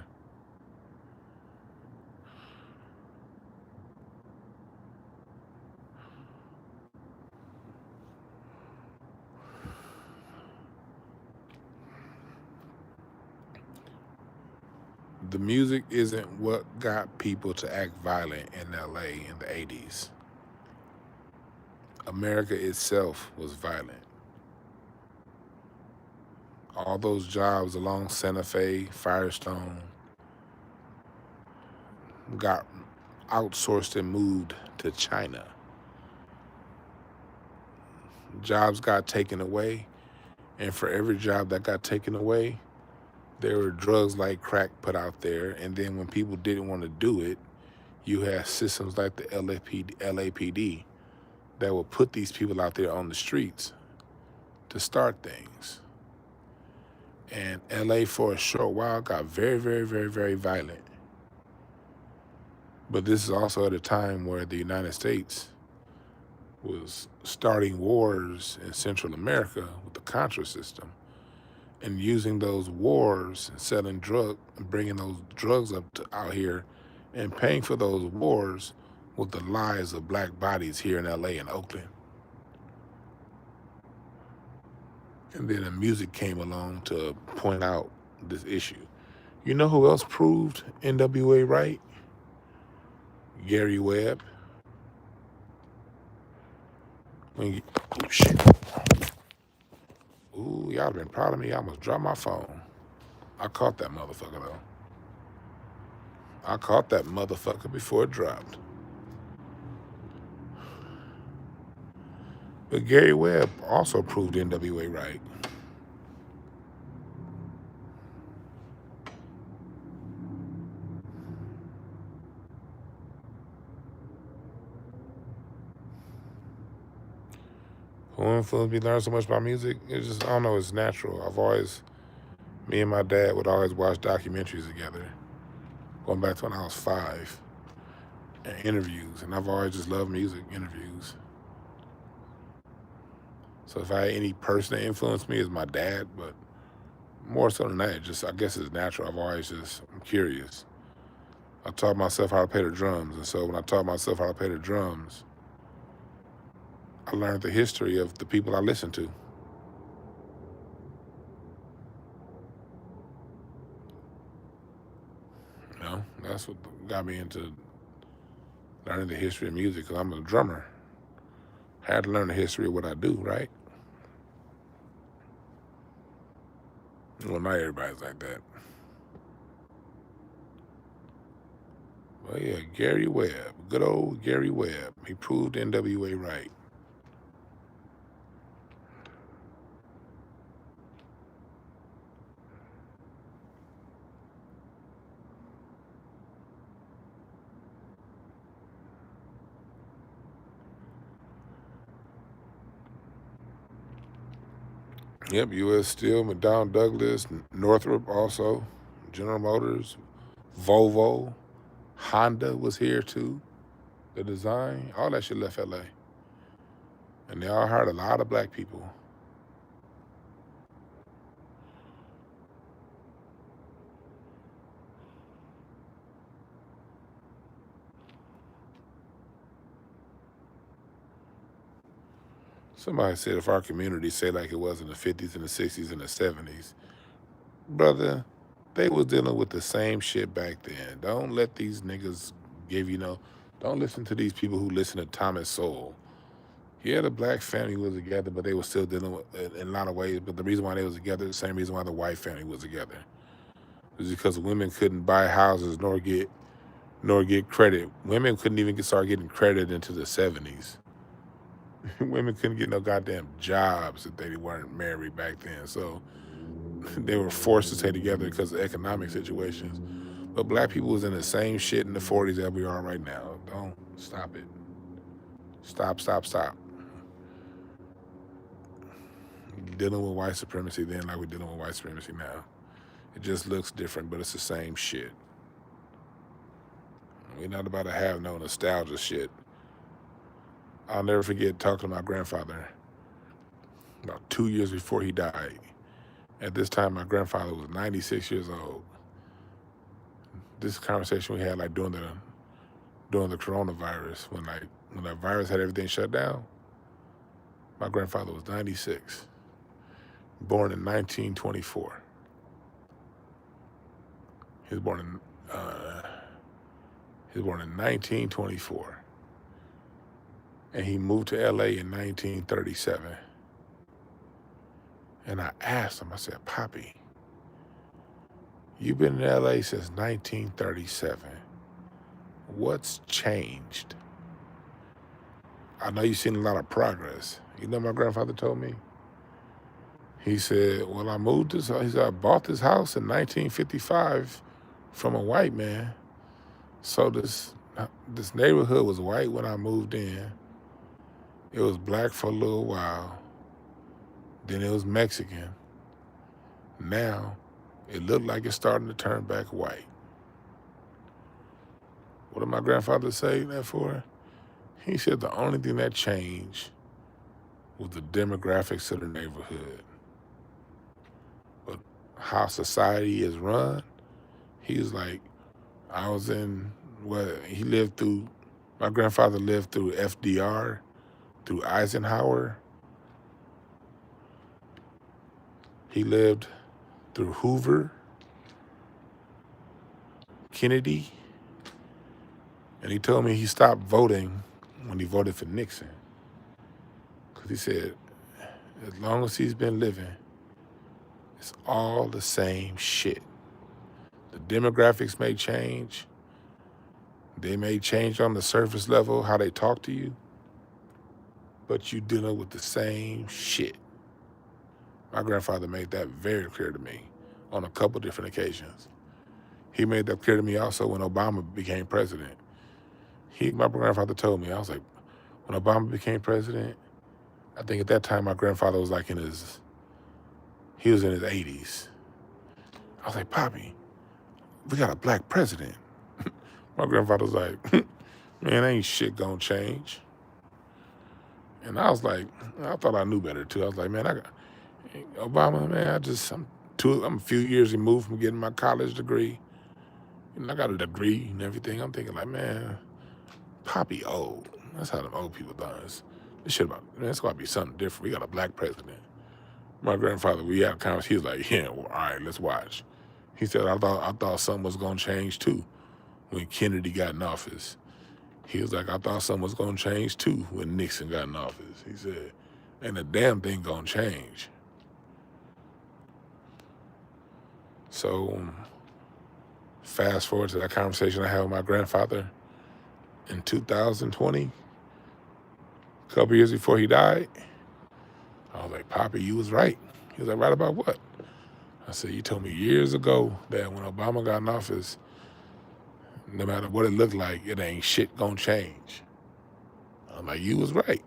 The music isn't what got people to act violent in LA in the 80s. America itself was violent. All those jobs along Santa Fe, Firestone got outsourced and moved to China. Jobs got taken away, and for every job that got taken away, there were drugs like crack put out there. And then when people didn't want to do it, you had systems like the LAPD that would put these people out there on the streets to start things. And LA for a short while got very, very, very, very violent. But this is also at a time where the United States was starting wars in Central America with the Contra system and using those wars and selling drugs and bringing those drugs up to out here and paying for those wars with the lives of black bodies here in LA and Oakland. And then the music came along to point out this issue. You know who else proved N.W.A. right? Gary Webb. Oh, shit. Ooh, y'all been proud of me. I almost dropped my phone. I caught that motherfucker, though. I caught that motherfucker before it dropped. But Gary Webb also proved N.W.A. right. Who influenced me to learn so much about music? It's just, I don't know, it's natural. Me and my dad would always watch documentaries together, going back to when I was 5, and interviews. And I've always just loved music, interviews. So if I had any person that influenced me, it's my dad, but more so than that, just I guess it's natural. I'm curious. I taught myself how to play the drums, and so when I taught myself how to play the drums, I learned the history of the people I listened to. You know, that's what got me into learning the history of music, because I'm a drummer. I had to learn the history of what I do, right? Well, not everybody's like that. Well, yeah, Gary Webb, good old Gary Webb. He proved N.W.A. right. Yep, U.S. Steel, McDonnell Douglas, Northrop also, General Motors, Volvo, Honda was here too. The design, all that shit left L.A. And they all hired a lot of black people. Somebody said if our community say like it was in the 50s and the 60s and the 70s, brother, they was dealing with the same shit back then. Don't let these niggas give don't listen to these people who listen to Thomas Sowell. Yeah, the black family was together, but they were still dealing with in a lot of ways. But the reason why they was together, the same reason why the white family was together, is because women couldn't buy houses nor get credit. Women couldn't even start getting credit into the 70s. Women couldn't get no goddamn jobs if they weren't married back then. So they were forced to stay together because of economic situations. But black people was in the same shit in the 40s that we are right now. Don't stop it. Stop, stop, stop. Dealing with white supremacy then like we're dealing with white supremacy now. It just looks different, but it's the same shit. We're not about to have no nostalgia shit. I'll never forget talking to my grandfather about 2 years before he died. At this time, my grandfather was 96 years old. This conversation we had like during the coronavirus, when that virus had everything shut down. My grandfather was 96, born in 1924. He was born in 1924, and he moved to LA in 1937. And I asked him, I said, Poppy, you've been in LA since 1937. What's changed? I know you've seen a lot of progress. You know what my grandfather told me? He said, well, I moved this, he said, I bought this house in 1955 from a white man. So this neighborhood was white when I moved in. It was black for a little while. Then it was Mexican. Now it looked like it's starting to turn back white. What did my grandfather say that for? He said the only thing that changed was the demographics of the neighborhood. But how society is run, he was like, I was in, he lived through, my grandfather lived through FDR, through Eisenhower. He lived through Hoover, Kennedy, and he told me he stopped voting when he voted for Nixon. Because he said, as long as he's been living, it's all the same shit. The demographics may change. They may change on the surface level, how they talk to you, but you're dealing with the same shit. My grandfather made that very clear to me on a couple different occasions. He made that clear to me also when Obama became president. My grandfather told me, I was like, when Obama became president, I think at that time my grandfather was like he was in his 80s. I was like, Poppy, we got a black president. My grandfather was like, man, ain't shit gonna change. And I was like, I thought I knew better too. I was like, man, Obama, man, I'm a few years removed from getting my college degree. And I got a degree and everything. I'm thinking like, man, Poppy old. That's how them old people does. This shit about, man, it's gotta be something different. We got a black president. My grandfather, we had a conversation. He was like, yeah, well, all right, let's watch. He said, I thought something was gonna change too when Kennedy got in office. He was like, I thought something was gonna change too when Nixon got in office. He said, ain't a damn thing gonna change. So fast forward to that conversation I had with my grandfather in 2020, a couple years before he died. I was like, Poppy, you was right. He was like, right about what? I said, you told me years ago that when Obama got in office, no matter what it looked like, it ain't shit gonna change. I'm like, you was right.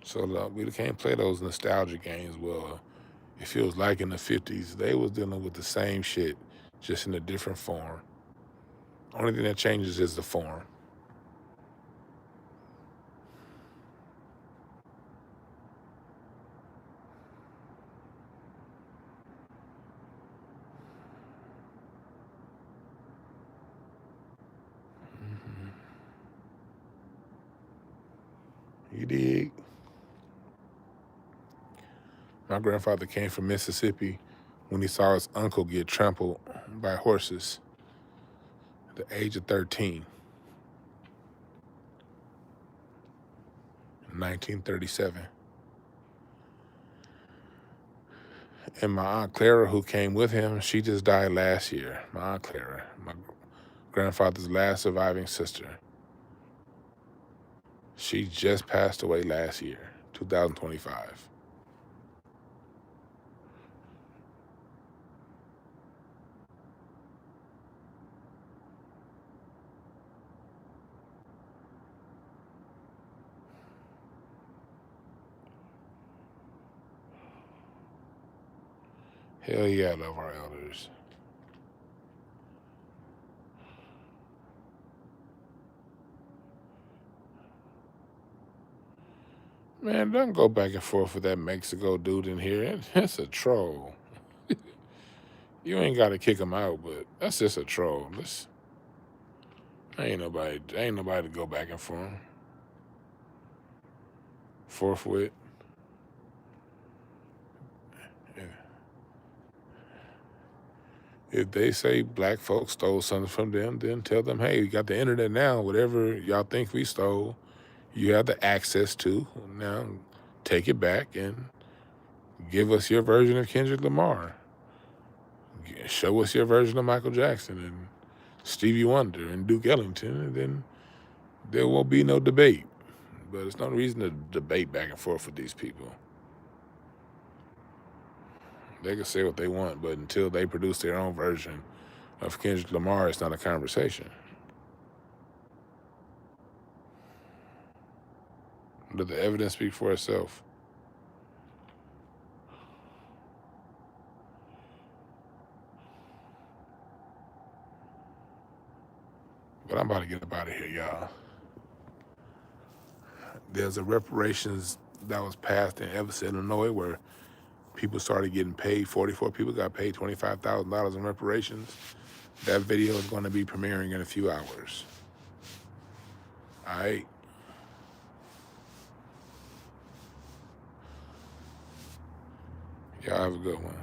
So we can't play those nostalgia games. Well, it feels like in the 50s, they was dealing with the same shit, just in a different form. Only thing that changes is the form. You dig? My grandfather came from Mississippi when he saw his uncle get trampled by horses at the age of 13 in 1937. And my Aunt Clara, who came with him, she just died last year. My Aunt Clara, my grandfather's last surviving sister. She just passed away last year, 2025. Hell yeah, I love our elders. Man, don't go back and forth with that Mexico dude in here. That's a troll. You ain't got to kick him out, but that's just a troll. Ain't nobody to go back and forth with. Yeah. If they say black folks stole something from them, then tell them, hey, you got the internet now. Whatever y'all think we stole, you have the access to. Now take it back and give us your version of Kendrick Lamar. Show us your version of Michael Jackson and Stevie Wonder and Duke Ellington, and then there won't be no debate. But there's no reason to debate back and forth with these people. They can say what they want, but until they produce their own version of Kendrick Lamar, it's not a conversation. Let the evidence speak for itself. But I'm about to get up out of here, y'all. There's a reparations that was passed in Evanston, Illinois, where people started getting paid. 44 people got paid $25,000 in reparations. That video is going to be premiering in a few hours. All right. Y'all have a good one.